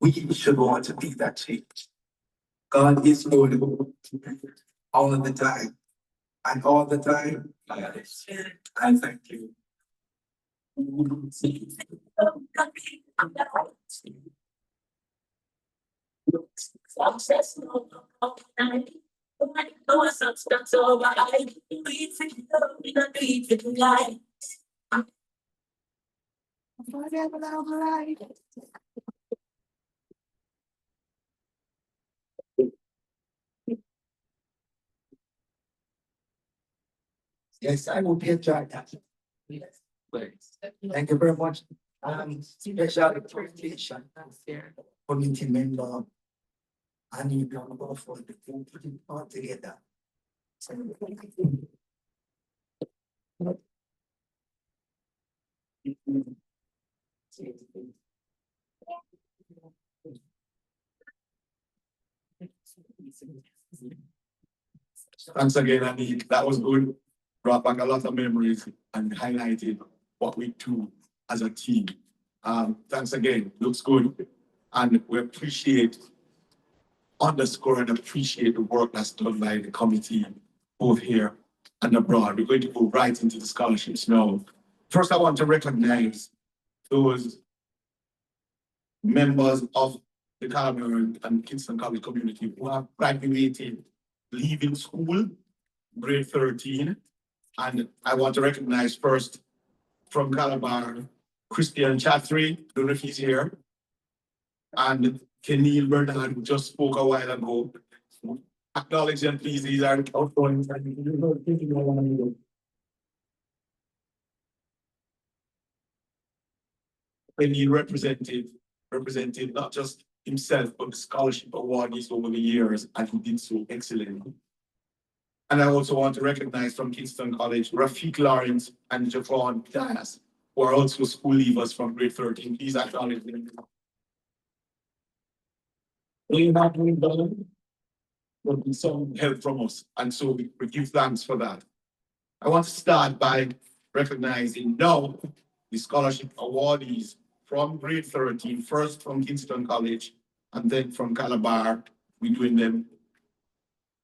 We should want to be that change. God is good all the time. And all the time, I thank you. Yes, I will be enjoying that. Yes, please. Thank you very much. Special appreciation committee member. I need to go for the food put it all together. Thanks again, Annie. That was good. Brought back a lot of memories and highlighted what we do as a team. Thanks again. Looks good. And we underscore and appreciate the work that's done by the committee, both here and abroad. We're going to go right into the scholarships now. First, I want to recognize those members of the Calabar and Kingston College community who have graduated, leaving school, grade 13. And I want to recognize first from Calabar, Christian Chathri, don't know if he's here, and Kenil Bernard, who just spoke a while ago. Acknowledge them, please. These are outgoing. Kenil represented not just himself, but the scholarship awardees over the years, and he did so excellently. And I also want to recognize from Kingston College, Rafiq Lawrence and Javon Dias, who are also school leavers from grade 13. Please acknowledge them. We're not doing better. Will be some help from us, and so we give thanks for that. I want to start by recognizing now the scholarship awardees from grade 13, first from Kingston College, and then from Calabar. We're doing them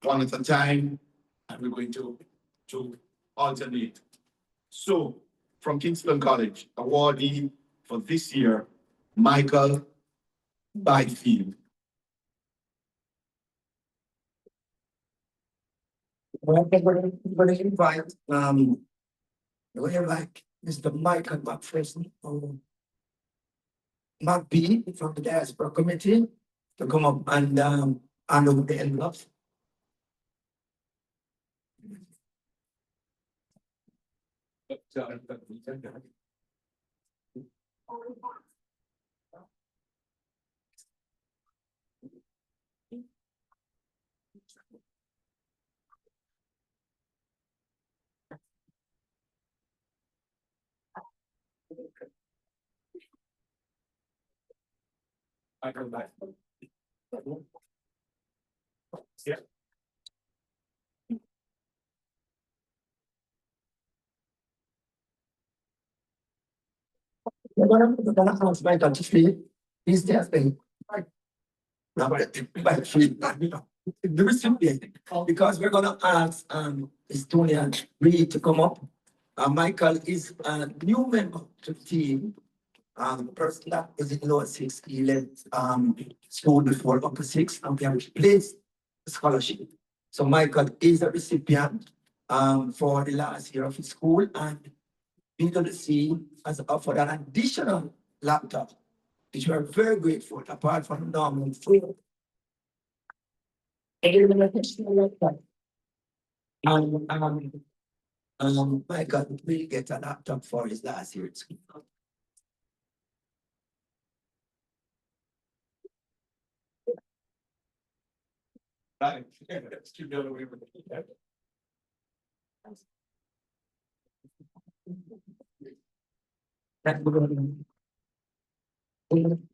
one at a time, and we're going to alternate. So, from Kingston College, awardee for this year, Michael Byfield. We're gonna invite, we have like Mr. Michael McPherson, Mark B from the diaspora committee to come up and hand over the envelopes. Michael Byfield. Yeah. We're gonna ask Michael to stay. He's there staying. The recipient, because we're gonna ask Estonia Reed to come up. Michael is a new member to the team. Person that was in lower six, he left school before upper six, and we have replaced the scholarship. So Michael is a recipient for the last year of his school, and BWC has offered an additional laptop, which we are very grateful, apart from the normal food. Michael will get a laptop for his last year at school. Right. Let's keep the other way with it.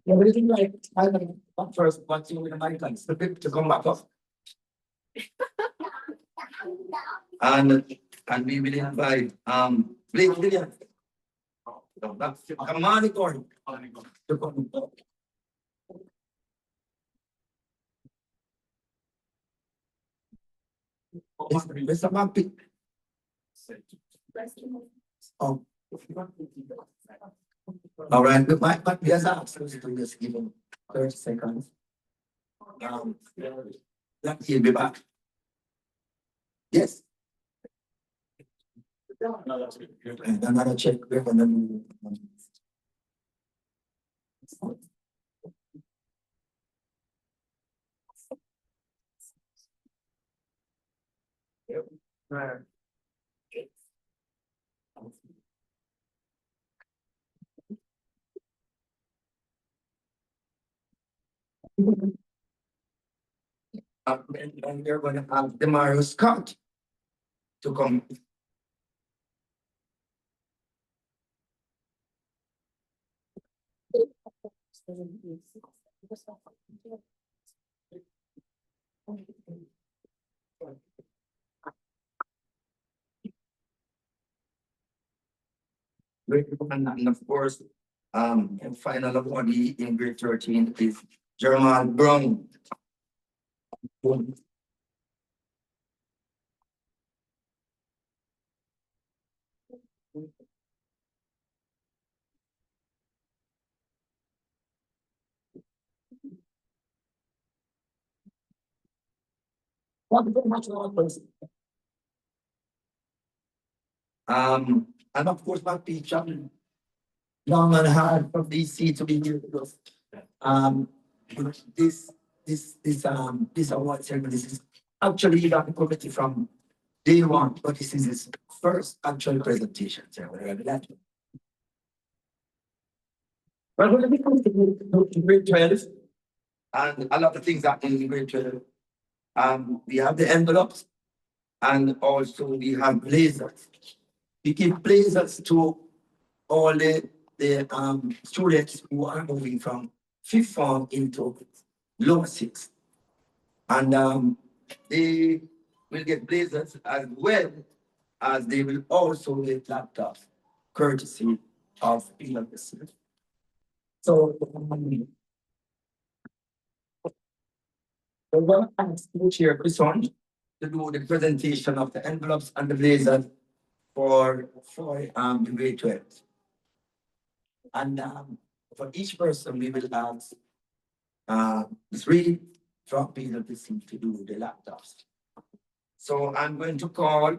Everything like, I don't know, first, what's you with the mic, like, to come back up. And we will invite, Blake William. Come on, Gordon. To come. Mr. Mappy. Oh. All right, but yes, I'm supposed to just give him 30 seconds. That he'll be back. Yes. And another check, we're gonna move. And we're gonna have Demario Scott to come. And of course, and final awardee in grade 13 is Jeremiah Brown. And of course, my teacher, long and hard from DC to be here with us. This award ceremony, this is actually not committee from day one, but this is his first actual presentation ceremony. Well, when we come to grade 12, and a lot of things happen in grade 12. We have the envelopes, and also we have blazers. We give blazers to all the students who are moving from fifth form into lower sixth. And they will get blazers as well as they will also get laptops, courtesy of PLC. So, we're going to ask the chair, Chris, to do the presentation of the envelopes and the blazers for the grade 12. And for each person, we will ask 3 from PWC to do the laptops. So I'm going to call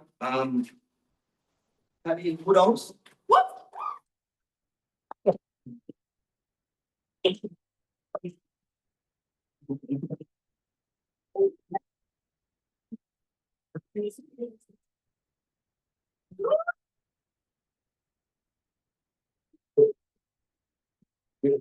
Paddy Woodhouse. What? Nice. Very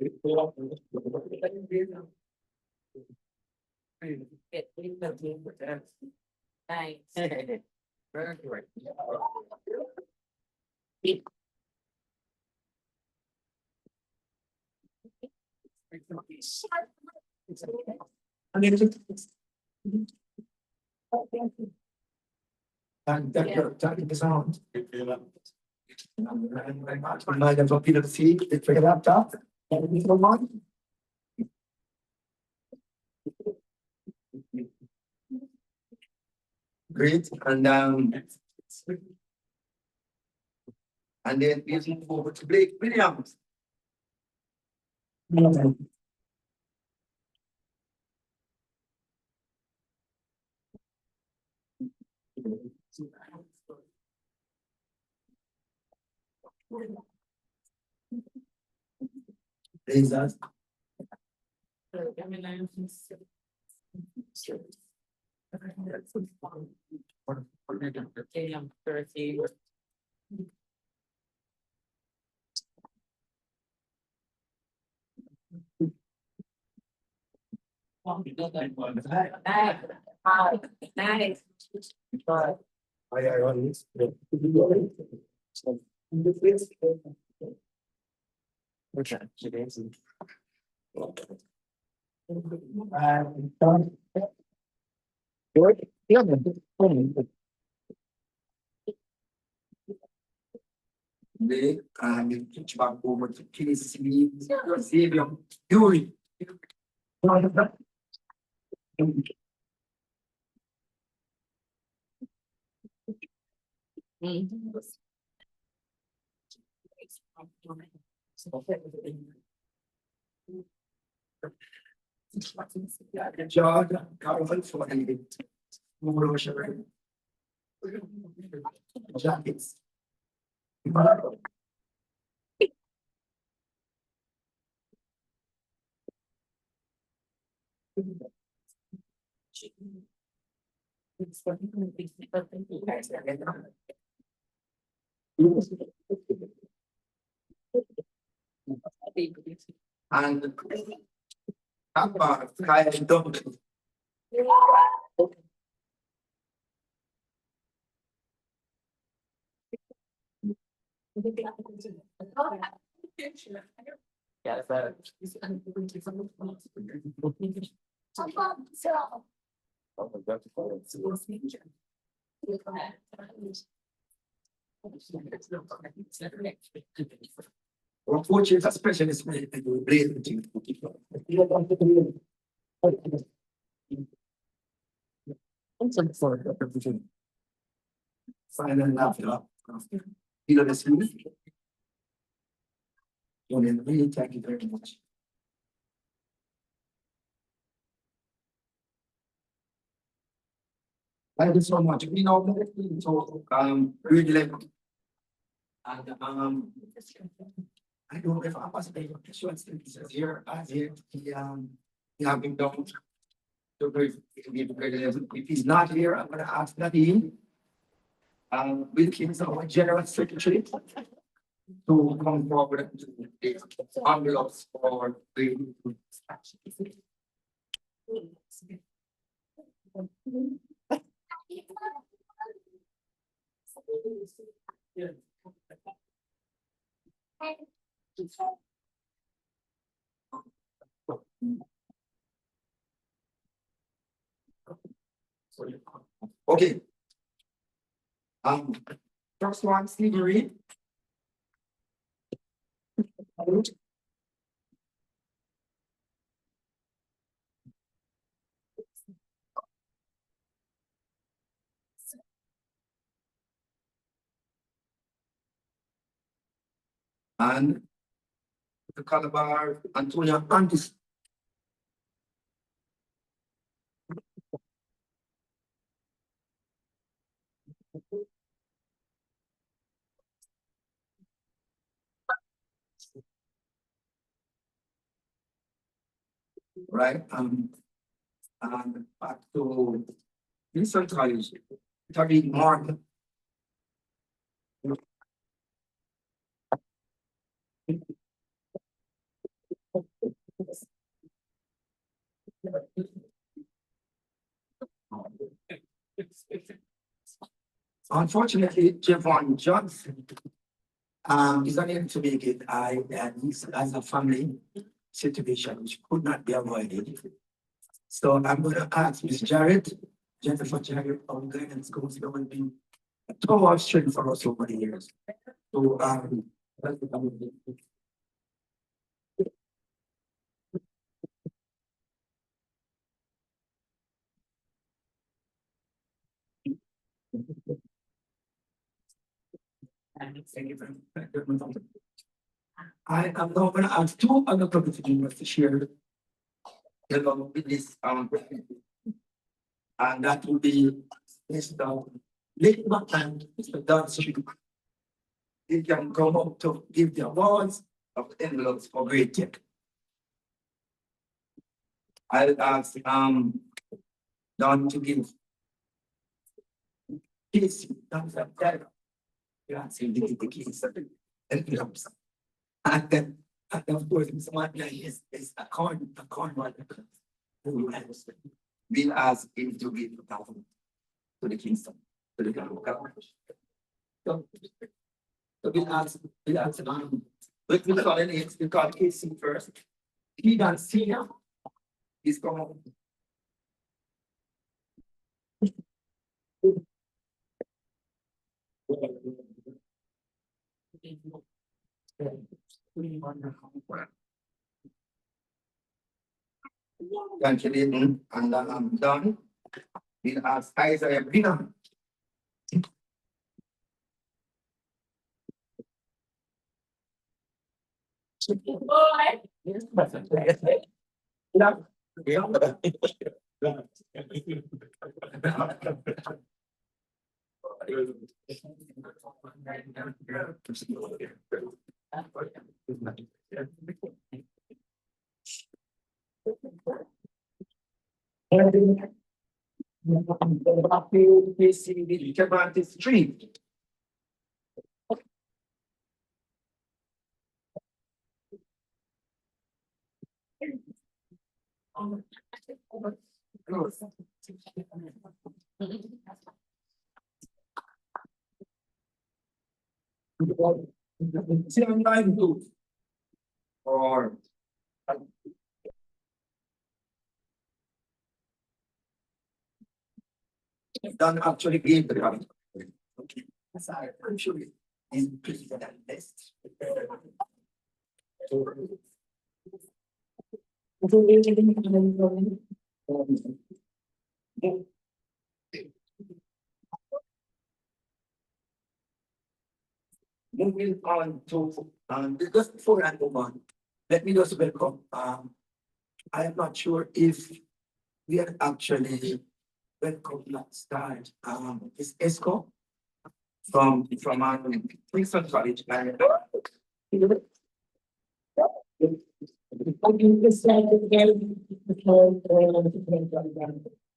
good. And that is sound. And for people to see, it's a laptop. And it's no one. Great, and then we move over to Blake Williams. Blazers. Nice. They pitch back over to KC, Xavier, Yuri. George, Carol, for it. Jackets. And Kyle Duncan. Unfortunately, a specialist may be related to. Sign and after. You know, this week. Really, thank you very much. Thank you so much. We know, so, really like. And, I don't know if I was able to show it here, as here, he have been done. So if he's not here, I'm gonna ask Nadine. Will Kingston, General Secretary. To come forward to the envelopes for the. Okay. First one, Stevie Reed. And the Calabar, Antonia Antis. Right, and back to Kingston College, Tariq Mark. Unfortunately, Javon Johnson is unable to make it. And he's as a family situation which could not be avoided. So I'm going to ask Ms. Jarrett, Jennifer Jarrett, our guidance counselor, will be a tower of strength for us over the years. So that's the family. I am now going to ask two other committee members to share along with this and that will be Mr. Lakeman and Mr. Don Street. They can come up to give the awards of the envelopes for great tech. I'll ask Don to give his thumbs up there. Yeah, so they give the keys envelopes. And then, and of course, Mr. Matla is a corn one. We'll ask him to give to the Kingston, to the government. So we'll ask But we call it, we call Kingston first. He done senior. He's come. Congratulations, and I'm done. We ask Isaiah Bina. Street. Or done actually gave the copy. Okay. Sorry, I'm sure he's pretty good at this. Moving on to, just before I move on, let me just welcome, I am not sure if we are actually welcome last start, is ESCO from, Kingston College.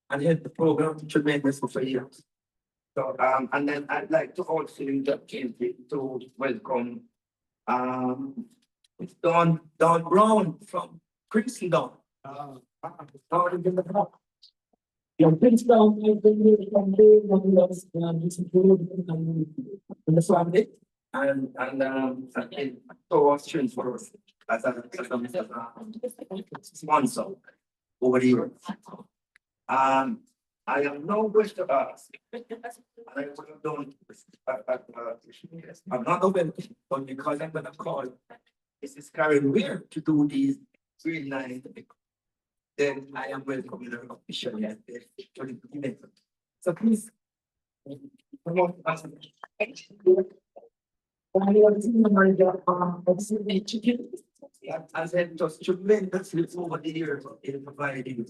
And help the program tremendously for years. So, and then I'd like to also interject to welcome, it's Don Brown from Kingston. Don. Don in the block. Yeah, Kingston, I've been here from day one, in the family, and so was students for us as a sponsor over the years. I am now going to ask. I would have done, I'm not open, but because I'm gonna call, this is Karen Weir to do these green lines. Then I am welcoming her officially at the event. So please. Come on, as I just tremendously over the years in providing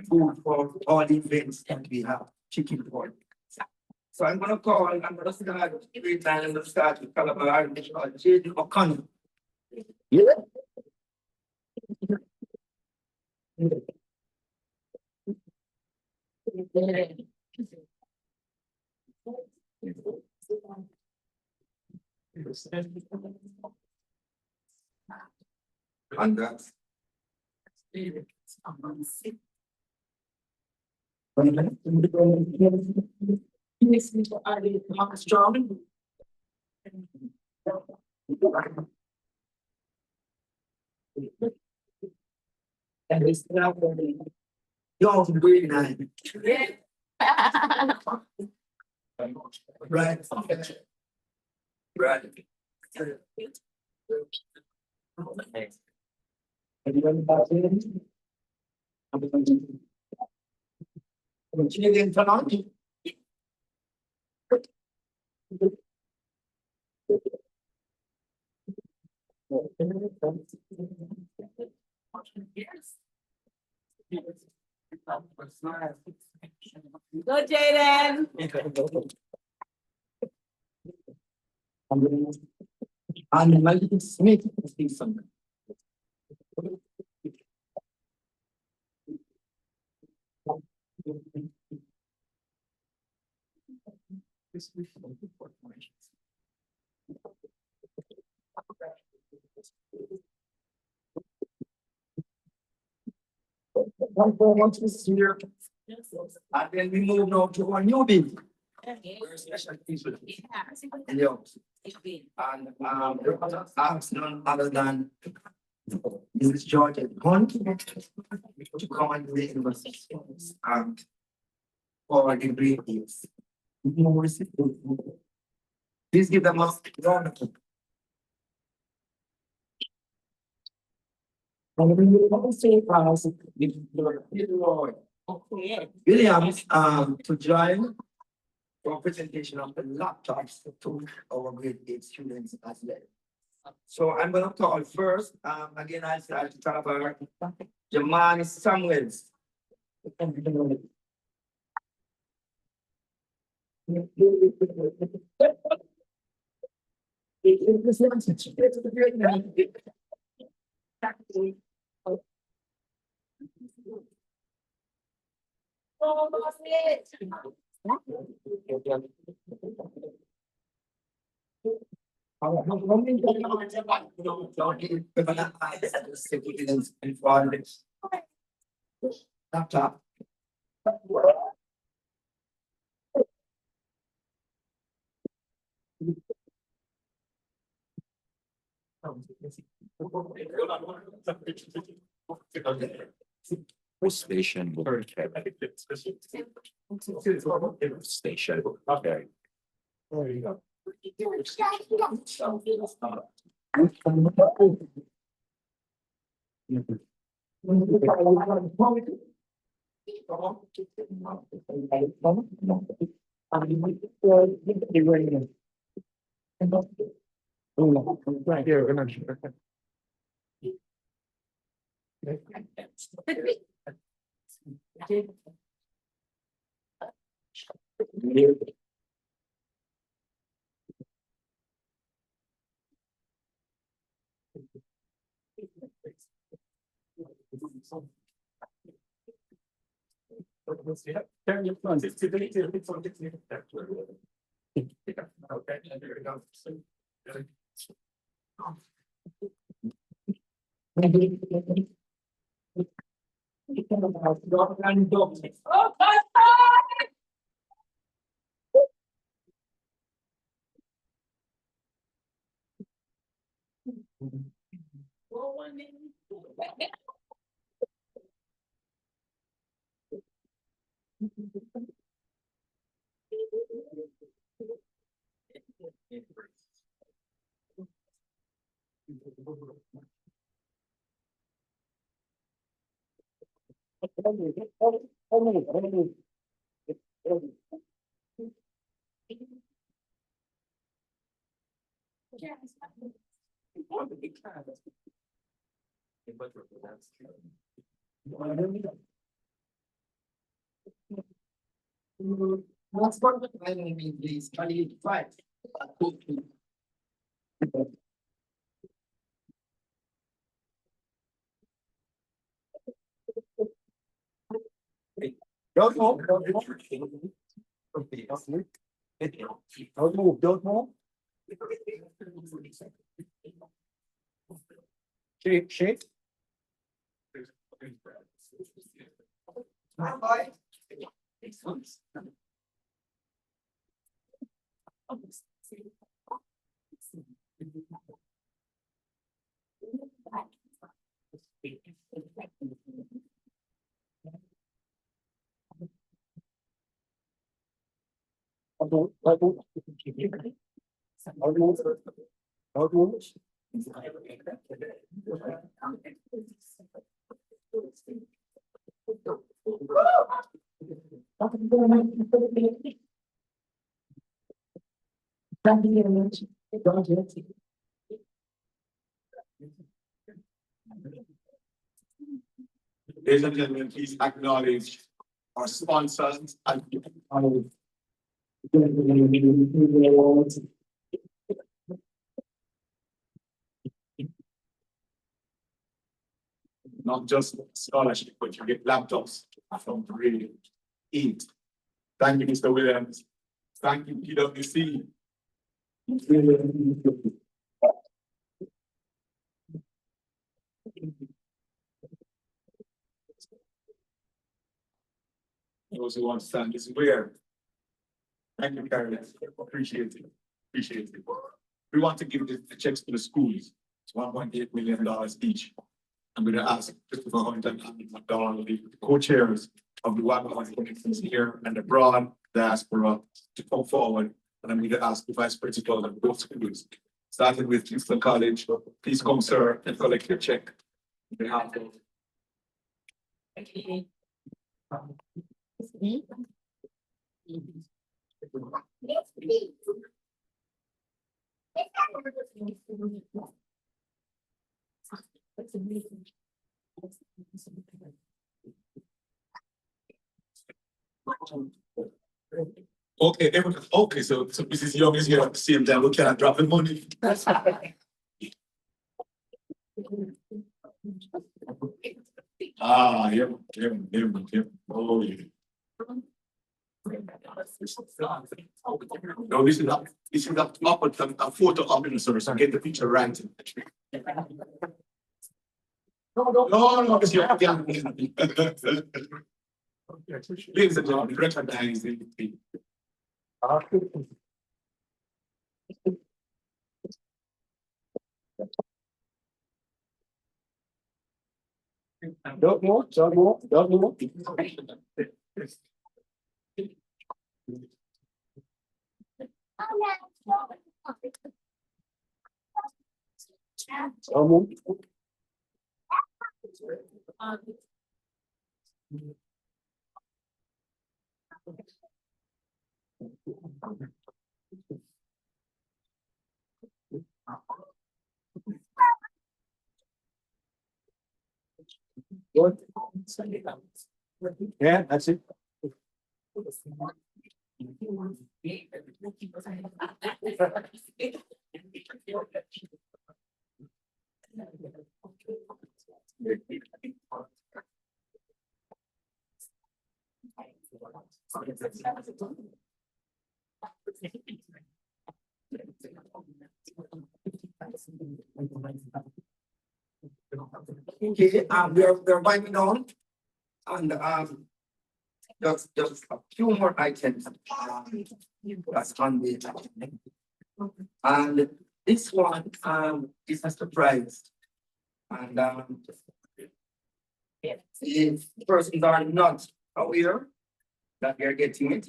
food for all the events that we have, chicken pork. So I'm gonna start every time I'm gonna start with Calabar, which is called J.D. O'Connor. Yeah. And that's strong. And it's now you're really nice. Right. Right. Everyone about it? Continue tonight. Go, Jaden. And like Smith is something. One for one to here. And then we move now to our new building. We're special people. And yo, and we're gonna ask none other than Mrs. George Hunt to come and do the university. For the great deals. Please give them a round of applause. Williams, to join for presentation of the laptops to our grade 8 students as well. So I'm gonna call first, again, I start to Calabar, Jaman Samuels. Laptop. Station. Station. Okay. There you go. Right here, we're not sure. Turn your phone. It's today. It's on this. Okay, there we go. What's going on? I mean, please, can you fight? Don't move, don't move. Don't move, don't move. Shake, shake. Bye. Ladies and gentlemen, please acknowledge our sponsors and not just scholarship, but you get laptops from grade 8. Thank you, Mr. Williams. Thank you, PwC. Those who want to stand this where Thank you, Karen. Appreciate it. Appreciate it. We want to give the checks to the schools. It's $1.8 million each. I'm gonna ask Christopher Hunt and Andy McDonald, the co-chairs of the Wagga conferences here and the broad diaspora to come forward. And I'm gonna ask the vice principal of both schools, starting with Kingston College. Please come, sir, and collect your check. On behalf of okay, okay, so Mrs. Young is here at the same time. We cannot drop the money. Ah, yeah. Oh, yeah. No, this is not up a photo of the service, so get the picture right. No, because you're ladies and gentlemen, recognize the Don't move, don't move, don't move. Don't move. Good. Yeah, that's it. Okay, we're winding on. And just a few more items. That's on the agenda. And this one is a surprise. And the persons are not aware that we are getting it.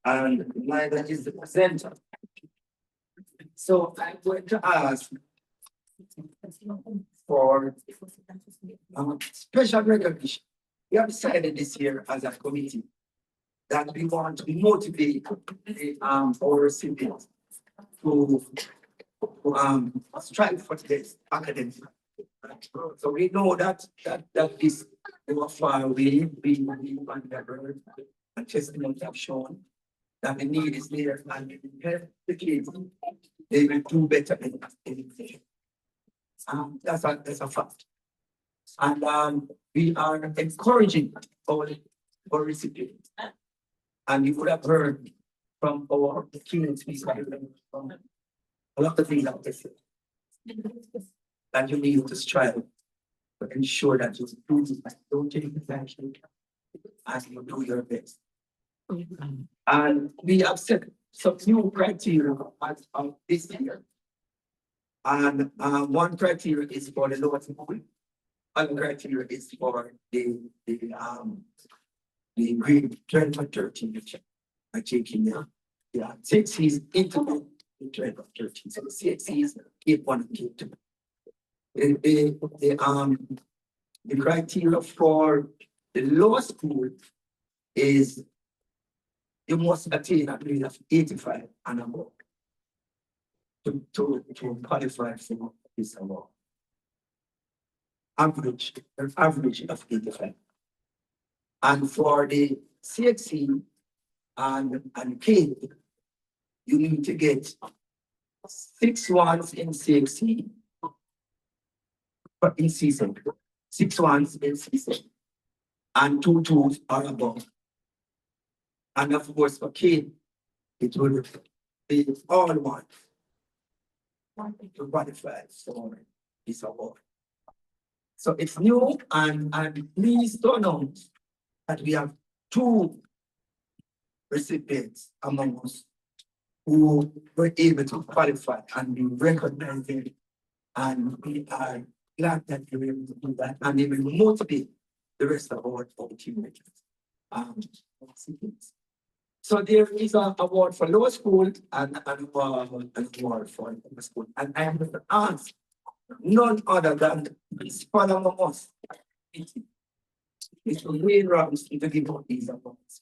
And neither is the presenter. So I'm going to ask for special recognition. We have decided this year as a committee that we want to motivate our recipients to strive for this academic. So we know that is far away, we underheard, and testimonies have shown that the need is there and we help the kids, they will do better in education. That's a fact. And we are encouraging our recipients. And you would have heard from our keynote speaker a lot of things that they said. That you need to strive to ensure that you don't take advantage as you do your best. And we have set some new criteria as of this year. And one criteria is for the lowest school. Other criteria is for the grade 12 or 13, which I take in there. Yeah, 6 is into the 12 or 13. So 6 is keep 1 and keep 2. The criteria for the lower school is you must attain a grade of 85 and above to qualify for this award. Average of 85. And for the CXC and K, you need to get 6 ones in CXC, but in season, 6 ones in season, and 2 twos are above. And of course, for K, it will be all one to qualify for this award. So it's new, and please don't know that we have 2 recipients among us who were able to qualify and be recognized. And we are glad that we were able to do that, and they will motivate the rest of our teammates. Recipients. So there is an award for lower school and an award for upper school. And I am going to ask none other than the principal among us. It's Wayne Robinson to give out these awards.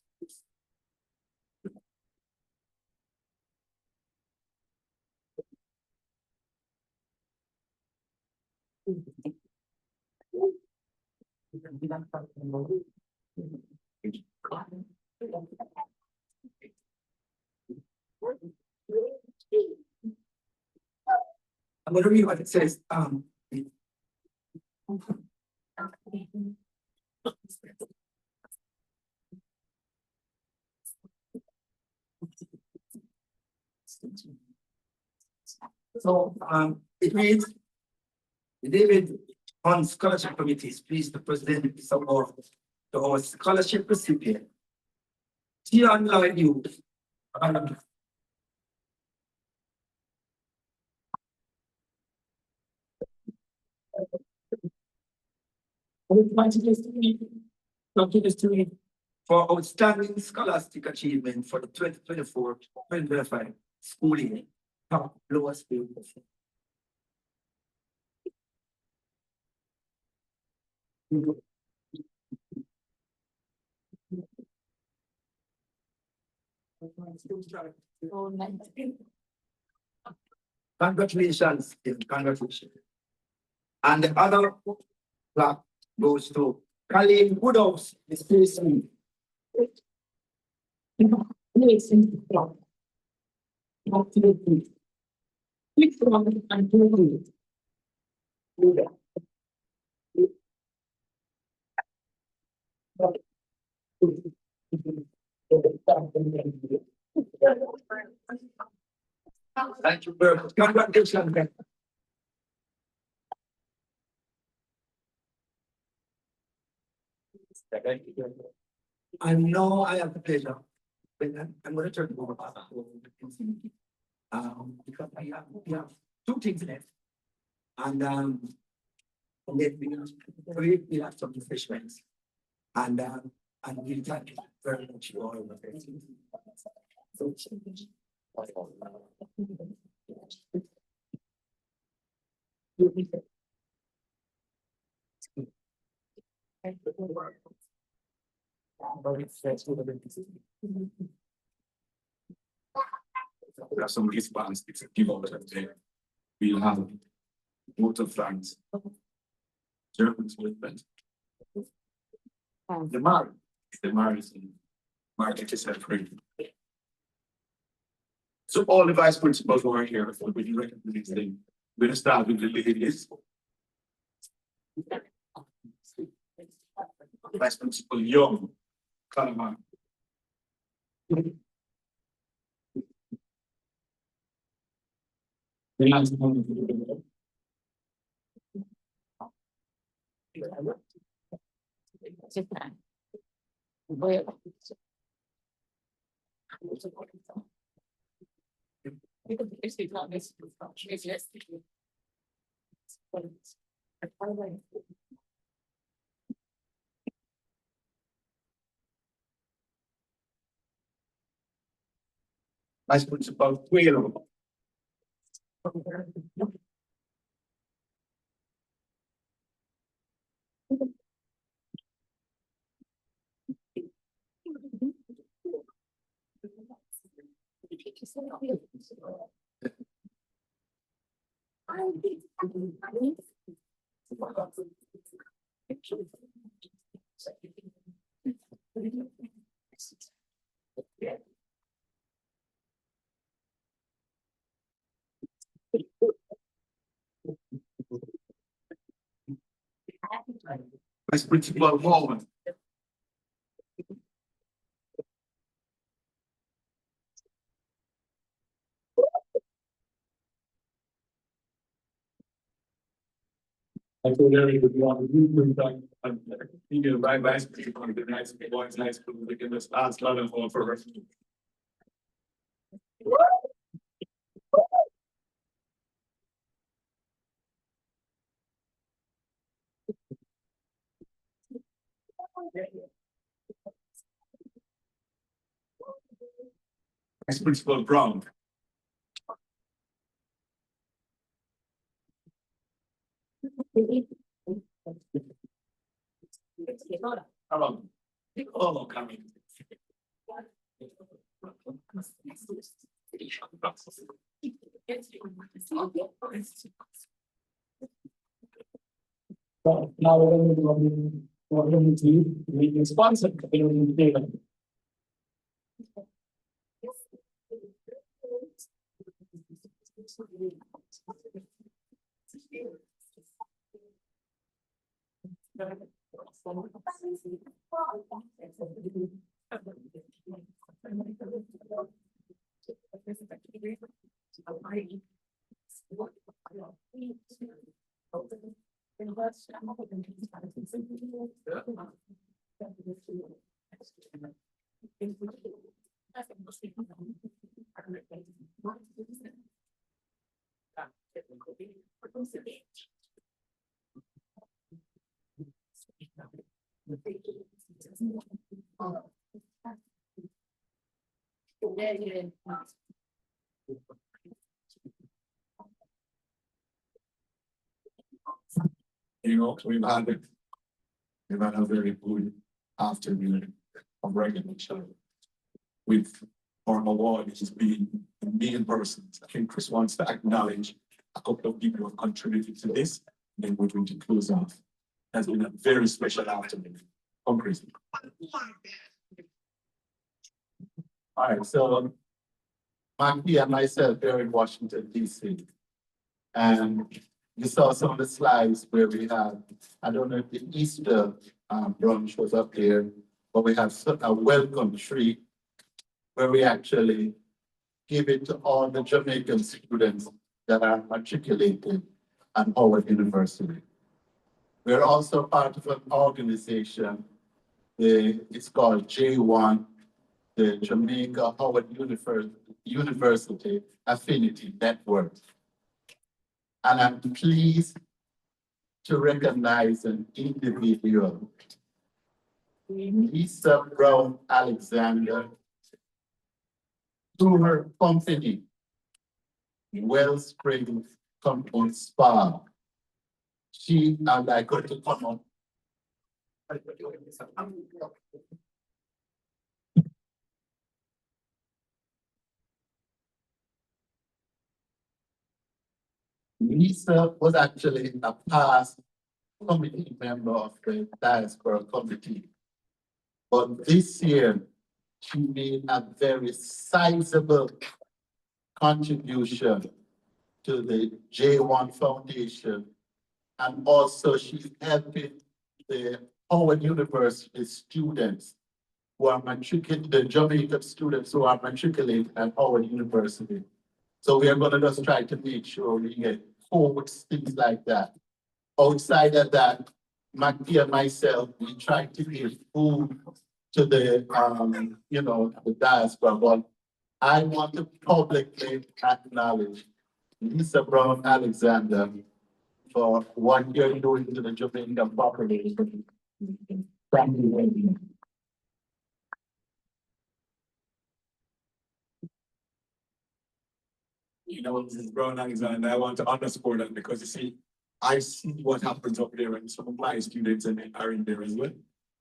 I'm going to read what it says. So it reads, the David on Scholarship Committee is pleased to present this award to our scholarship recipient, Tian Lloyd Youth. For outstanding scholastic achievement for the 2024-2025 school year. Top lowest school. Congratulations, congratulations. And the other plaque goes to Colleen Woodhouse, Miss Tracy. Thank you very much. Congratulations. And now I have the pleasure. But I'm going to turn it over back because we have two things left. And then we have some refreshments. And we thank you very much for all of it. So, We have some response, it's a give out there. We'll have water flags. Germans with them. The Mars in market is separate. So all the vice principals who are here, if we recognize them, we're gonna start with the ladies. Vice Principal Young, Calabar. Vice Principal Quayle. Vice Principal Baldwin. I told Eric if you want to do that, you get right back to the nice boys, nice people, they can just ask lot of for her. Vice Principal Brown. Hello. Oh, coming. Now we're going to meeting sponsor. You know, we've had a very good afternoon of recognition with our award, which has been the main persons. I think Chris wants to acknowledge a couple of people who have contributed to this, then we're going to close off. Has been a very special afternoon. Come, Chris. All right, so Maggie and myself are in Washington, DC. And you saw some of the slides where we have, I don't know if the Easter brunch was up there, but we have a welcome tree where we actually give it to all the Jamaican students that are matriculated at Howard University. We're also part of an organization, it's called J1, the Jamaica Howard University Affinity Network. And I'm pleased to recognize an individual, Lisa Brown Alexander, through her company, Wellspring Company Spa. I'd like her to come on. Lisa was actually a past committee member of the diaspora committee. But this year, she made a very sizable contribution to the J1 Foundation. And also she's helping the Howard University students who are matriculated, the Jamaican students who are matriculated at Howard University. So we are gonna just try to make sure we get quotes, things like that. Outside of that, Maggie and myself, we try to give food to the, the diaspora, but I want to publicly acknowledge Lisa Brown Alexander for what you're doing to the Jamaican population. Thank you. You know, Mrs. Brown Alexander, I want to underscore that because you see, I see what happens up there and some of my students are in there as well.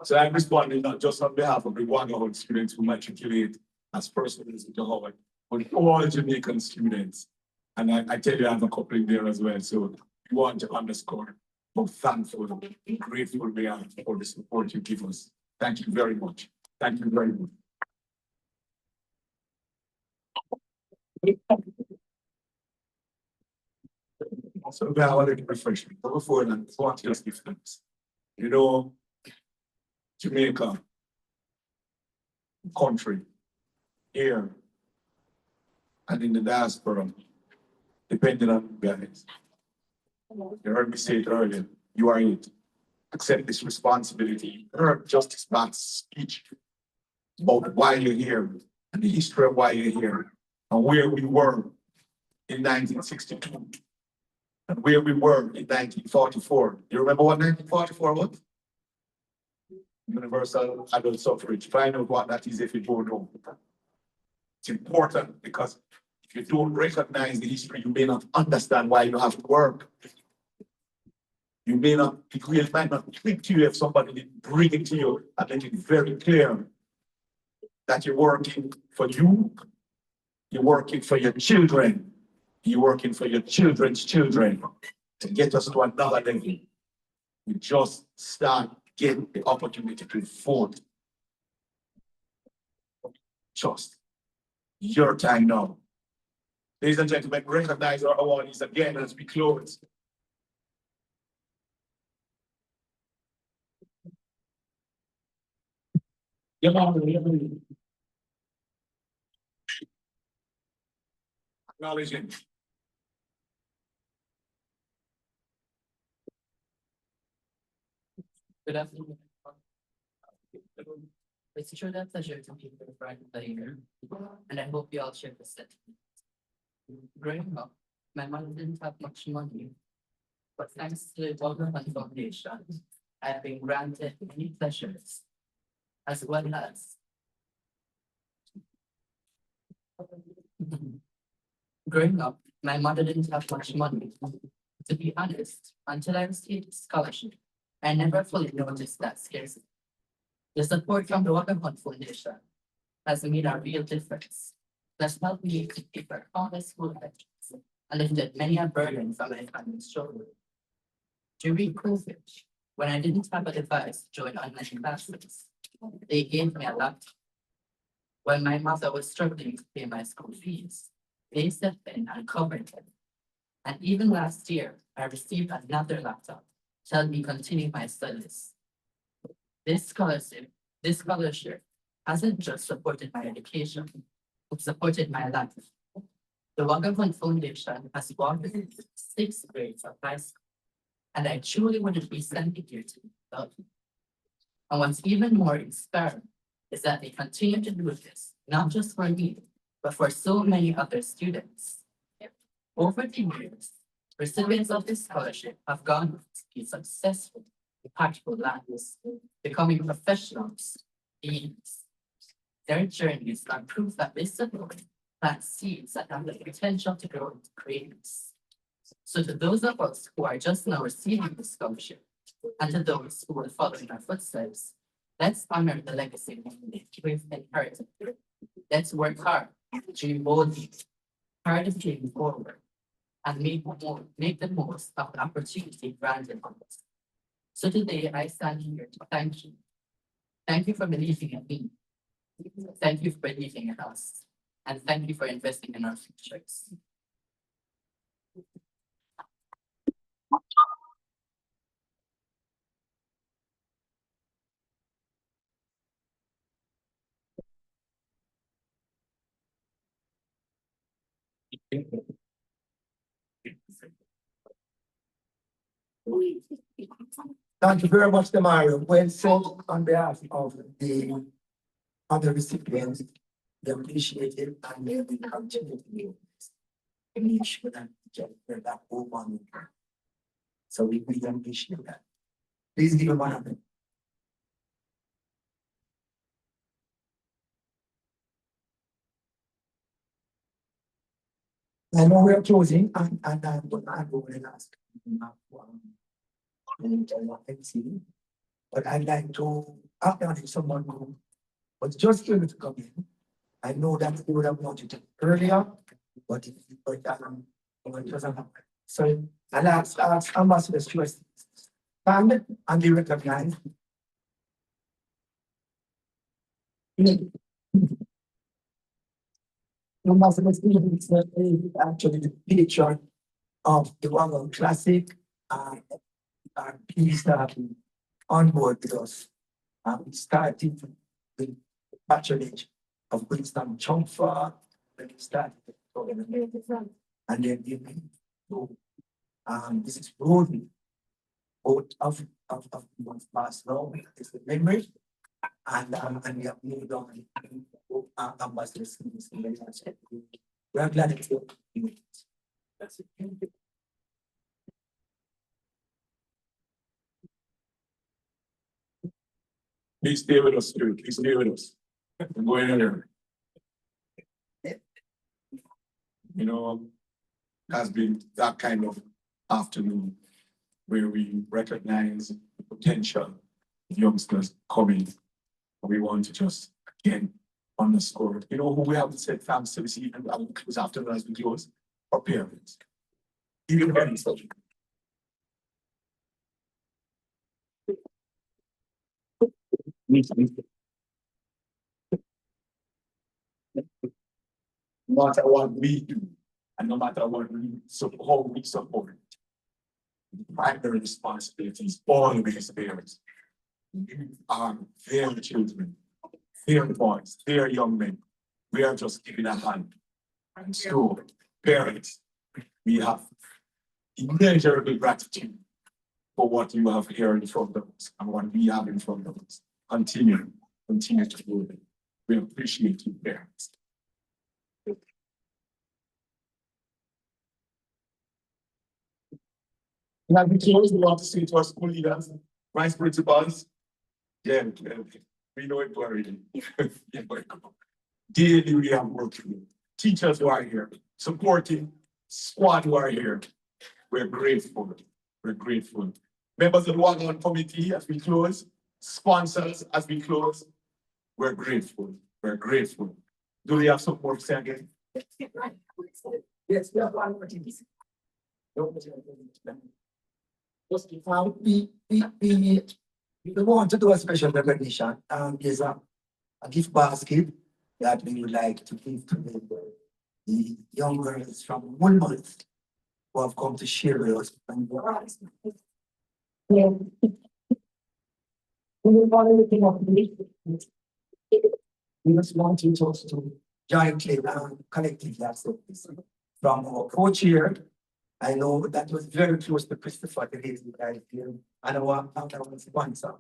So I'm responding not just on behalf of the Wagga students who matriculate as first visitors to Howard, but all Jamaican students. And I tell you, I have a couple in there as well. So we want to underscore how thankful, grateful we are for the support you give us. Thank you very much. Thank you very much. So I want to give refreshment. Before that, I want to just give thanks. You know, Jamaica, country, here, and in the diaspora, depending on guys. You heard me say it earlier, you are it. Accept this responsibility. You heard Justice Black's speech about why you're here and the history of why you're here and where we were in 1962 and where we were in 1944. You remember what 1944 was? Universal adult suffrage. Find out what that is if you don't know. It's important because if you don't recognize the history, you may not understand why you have to work. You may not, it really might not click to you if somebody didn't bring it to you and make it very clear that you're working for you, you're working for your children, you're working for your children's children to get us to another level. We just start getting the opportunity to vote. Just your time now. Ladies and gentlemen, recognize our awardees again as we close. Your Honor, we have a- Acknowledging. Good afternoon. It's truly a pleasure to be with Brian here, and I hope you all share the sentiment. Growing up, my mom didn't have much money, but thanks to the Wagga Foundation, I've been granted many pleasures, as well as growing up, my mother didn't have much money. To be honest, until I received a scholarship, I never fully noticed that scarcity. The support from the Wagga Foundation has made a real difference. That's helped me to pay for countless school lectures and lifted many a burden from my family's shoulder. During COVID, when I didn't have a device to join online classes, they gave me a laptop. When my mother was struggling to pay my school fees, they stepped in and covered it. And even last year, I received another laptop to help me continue my studies. This scholarship hasn't just supported my education, it supported my life. The Wagga Foundation has walked me through 6 grades of high school, and I truly wouldn't be standing here today without you. And what's even more inspiring is that they continue to do this, not just for me, but for so many other students. Over the years, recipients of this scholarship have gone on to be successful, impactful lives, becoming professionals, leaders. Their journeys are proof that this support plants seeds that have the potential to grow into greatness. So to those of us who are just now receiving the scholarship, and to those who will follow in our footsteps, let's honor the legacy we've inherited. Let's work hard, dream boldly, hard of dreaming forward, and make the most of the opportunity granted us. So today I stand here to thank you. Thank you for believing in me. Thank you for believing in us. And thank you for investing in our futures. Thank you very much, Mario. Well said on behalf of the other recipients. They appreciate it and they will continue to do this. To make sure that we get that whole money. So we appreciate that. Please give them one of them. I know we are closing and I'm going to ask. But I'd like to acknowledge someone who was just able to come in. I know that we would have wanted it earlier, but it doesn't happen. So I'll ask Ambassador Stewart stand and be recognized. Ambassador Stewart is actually the picture of the Wagga Classic and please on board with us. We started with patronage of Kingston Chomfa, when we started and then we moved to this is Brody. out of months past now, it's the memory. And we have moved on ambassadors in this relationship. We are glad to you. That's it. Please stay with us, Spirit. Please stay with us. We're going anywhere. You know, has been that kind of afternoon where we recognize the potential of youngsters coming. We want to just again underscore, you know, who we have said thanks to this evening, I will close after as we close, our parents. Even parents. No matter what we do, and no matter what we support, how we support, the primary responsibility is always theirs. You are their children, their boys, their young men. We are just giving a hand. And so, parents, we have immeasurable gratitude for what you have here in front of us and what we have in front of us. Continue to do it. We appreciate you, parents. Now, we close, we want to say to our school leaders, vice principals, yeah, we know it already. Daily, we have work to do. Teachers who are here, supporting squad who are here. We're grateful. We're grateful. Members of the Wagga committee, as we close, sponsors, as we close, we're grateful. We're grateful. Do we have some more to say again? Yes, we have one more thing. We want to do a special recognition. There's a gift basket that we would like to give to the young girls from 1 month who have come to share with us. We just want you to jointly and collectively accept this from our co-chair. I know that was very close to Christopher, the lady right here, and our sponsor.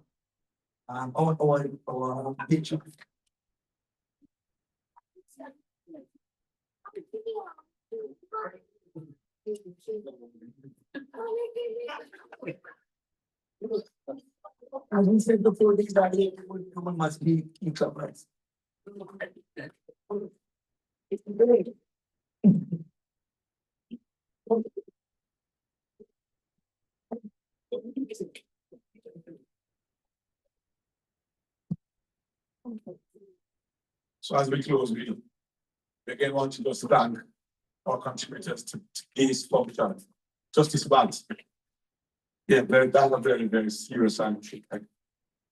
Our picture. As we said before, these are the women must be in Calabar. It's great. So as we close, we again want to just thank our contributors to today's function. Justice Vance. Yeah, that's a very, very serious and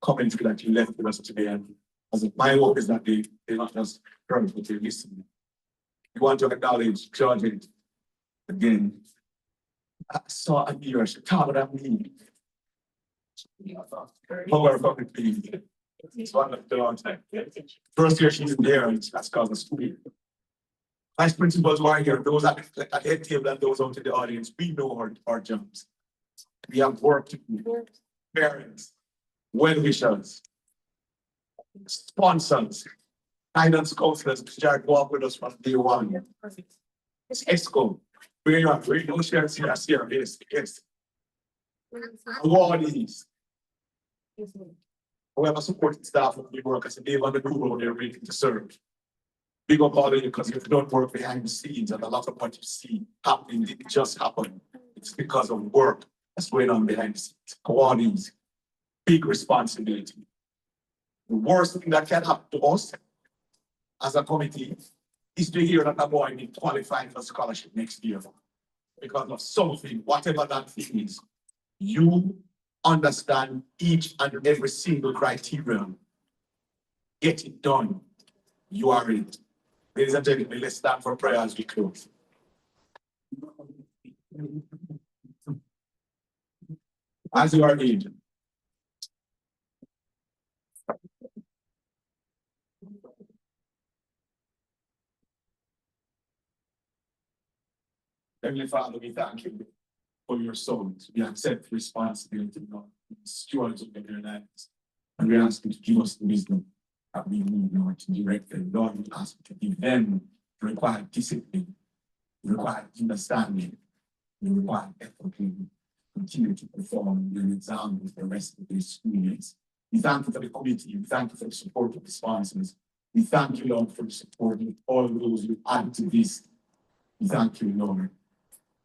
commentary that you left with us today. And as my hope is that they not just heard, but they listen. We want to acknowledge Georgie again. I saw a mirror, she talked about me. Power from the people. It's one of the long time. First year she's there and that's called the school. Vice principals who are here, those at the head table and those out in the audience, we know our jobs. We have work to do. Parents, well-wishers, sponsors, guidance counselors, Jared walk with us from day one. It's ESCO. Where you are, where you don't share, yes. Awardees. Whoever supporting staff of the work as a day on the crew, they're ready to serve. Big up all of you because you've done work behind the scenes and a lot of what you see happening didn't just happen. It's because of work that's going on behind the scenes. Awardees, big responsibility. The worst thing that can happen to us as a committee is to hear that a boy being qualified for scholarship next year because of something, whatever that thing is. You understand each and every single criterion. Get it done. You are it. Ladies and gentlemen, let's stand for prayer as we close. As you are in. Heavenly Father, we thank you for your sons. We accept responsibility, Lord, stewards of their lives. And we ask you to give us the wisdom that we need, Lord, to direct them. Lord, we ask you to give them the required discipline, the required understanding, the required effort to continue to perform your exam with the rest of the students. We thank you for the committee. We thank you for the support of the sponsors. We thank you, Lord, for supporting all those who add to this. We thank you, Lord.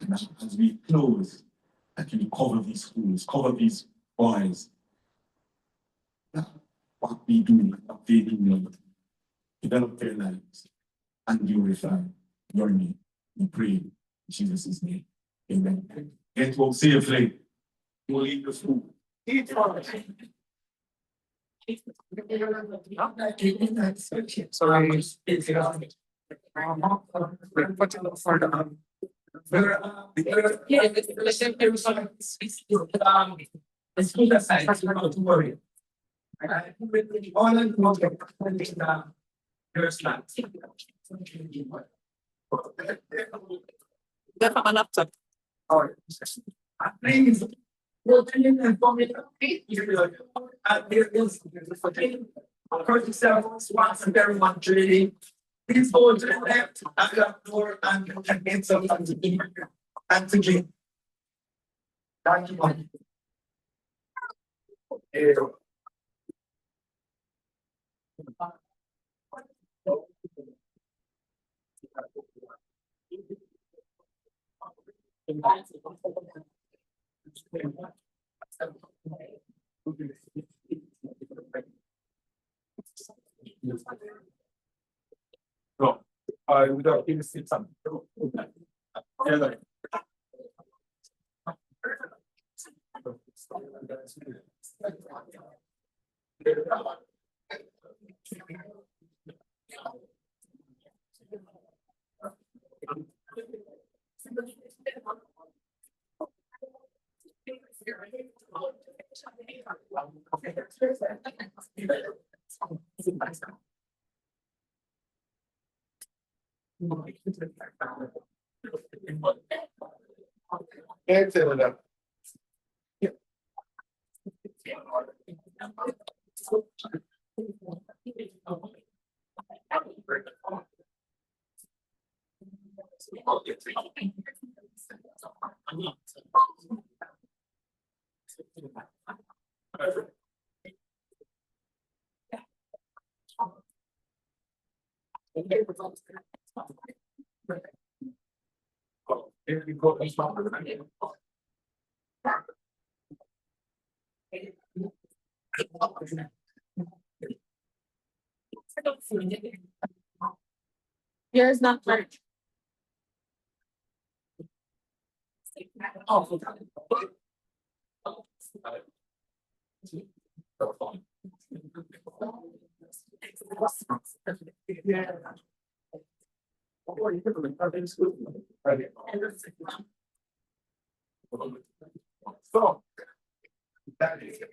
And as we close, that you cover these schools, cover these boys. What we do, what they do, Lord. Develop their lives and glorify your name. We pray in Jesus' name. Amen. Get home safely. You will eat the food. Sorry, the school aside, that's not to worry. All I know is that there's not. Dapat laptop. Please. Well, then you can form it. There is a person sells once and everyone trading. Please go to the left, I got door and you can get something to eat and to drink. Thank you. No, I would have given it some. Yeah, Yours not right. Oh. So. That is it.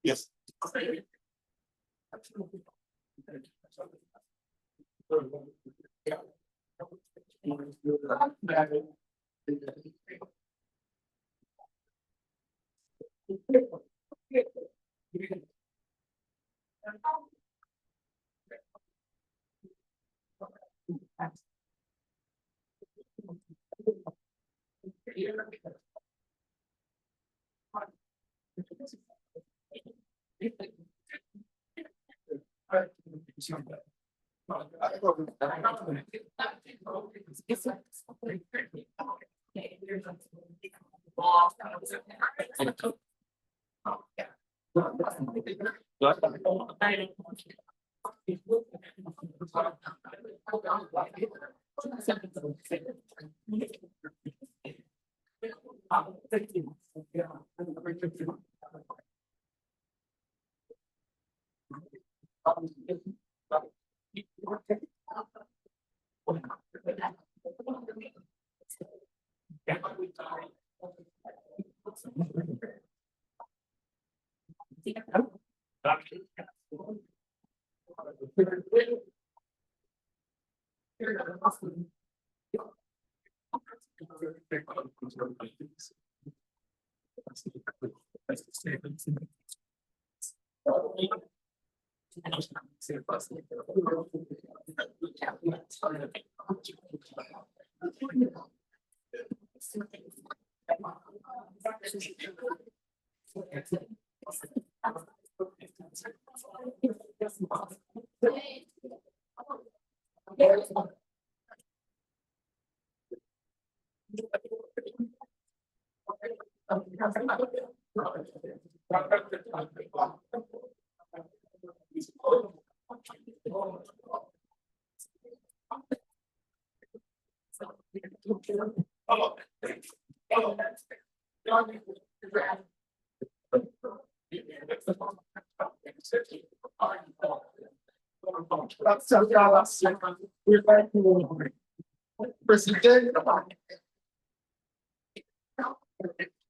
Yes. President.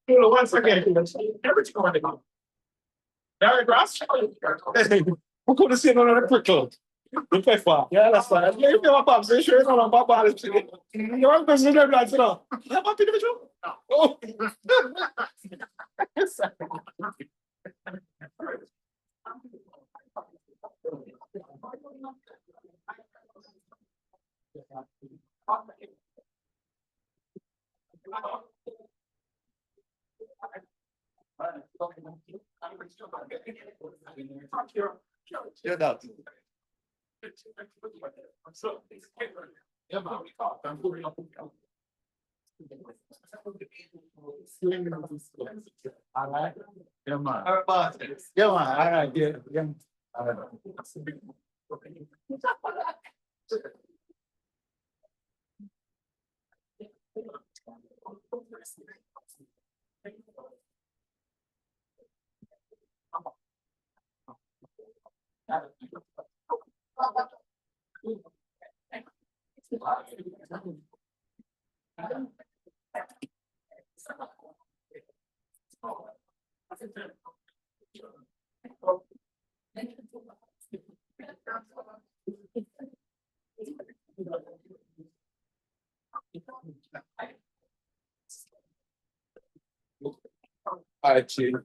Once again, everything going on. Barry Grass. We're going to see another quick look. Yeah, that's fine. Yeah, you know what I'm saying? Sure, you know what I'm saying. You want to see them lads, you know? You have a individual? Oh. Yeah, that. Yeah, man, we talk. I'm going up. All right. Yeah, man. All right, Yeah, man. All right. Yeah. Yeah. All right. all right, chief.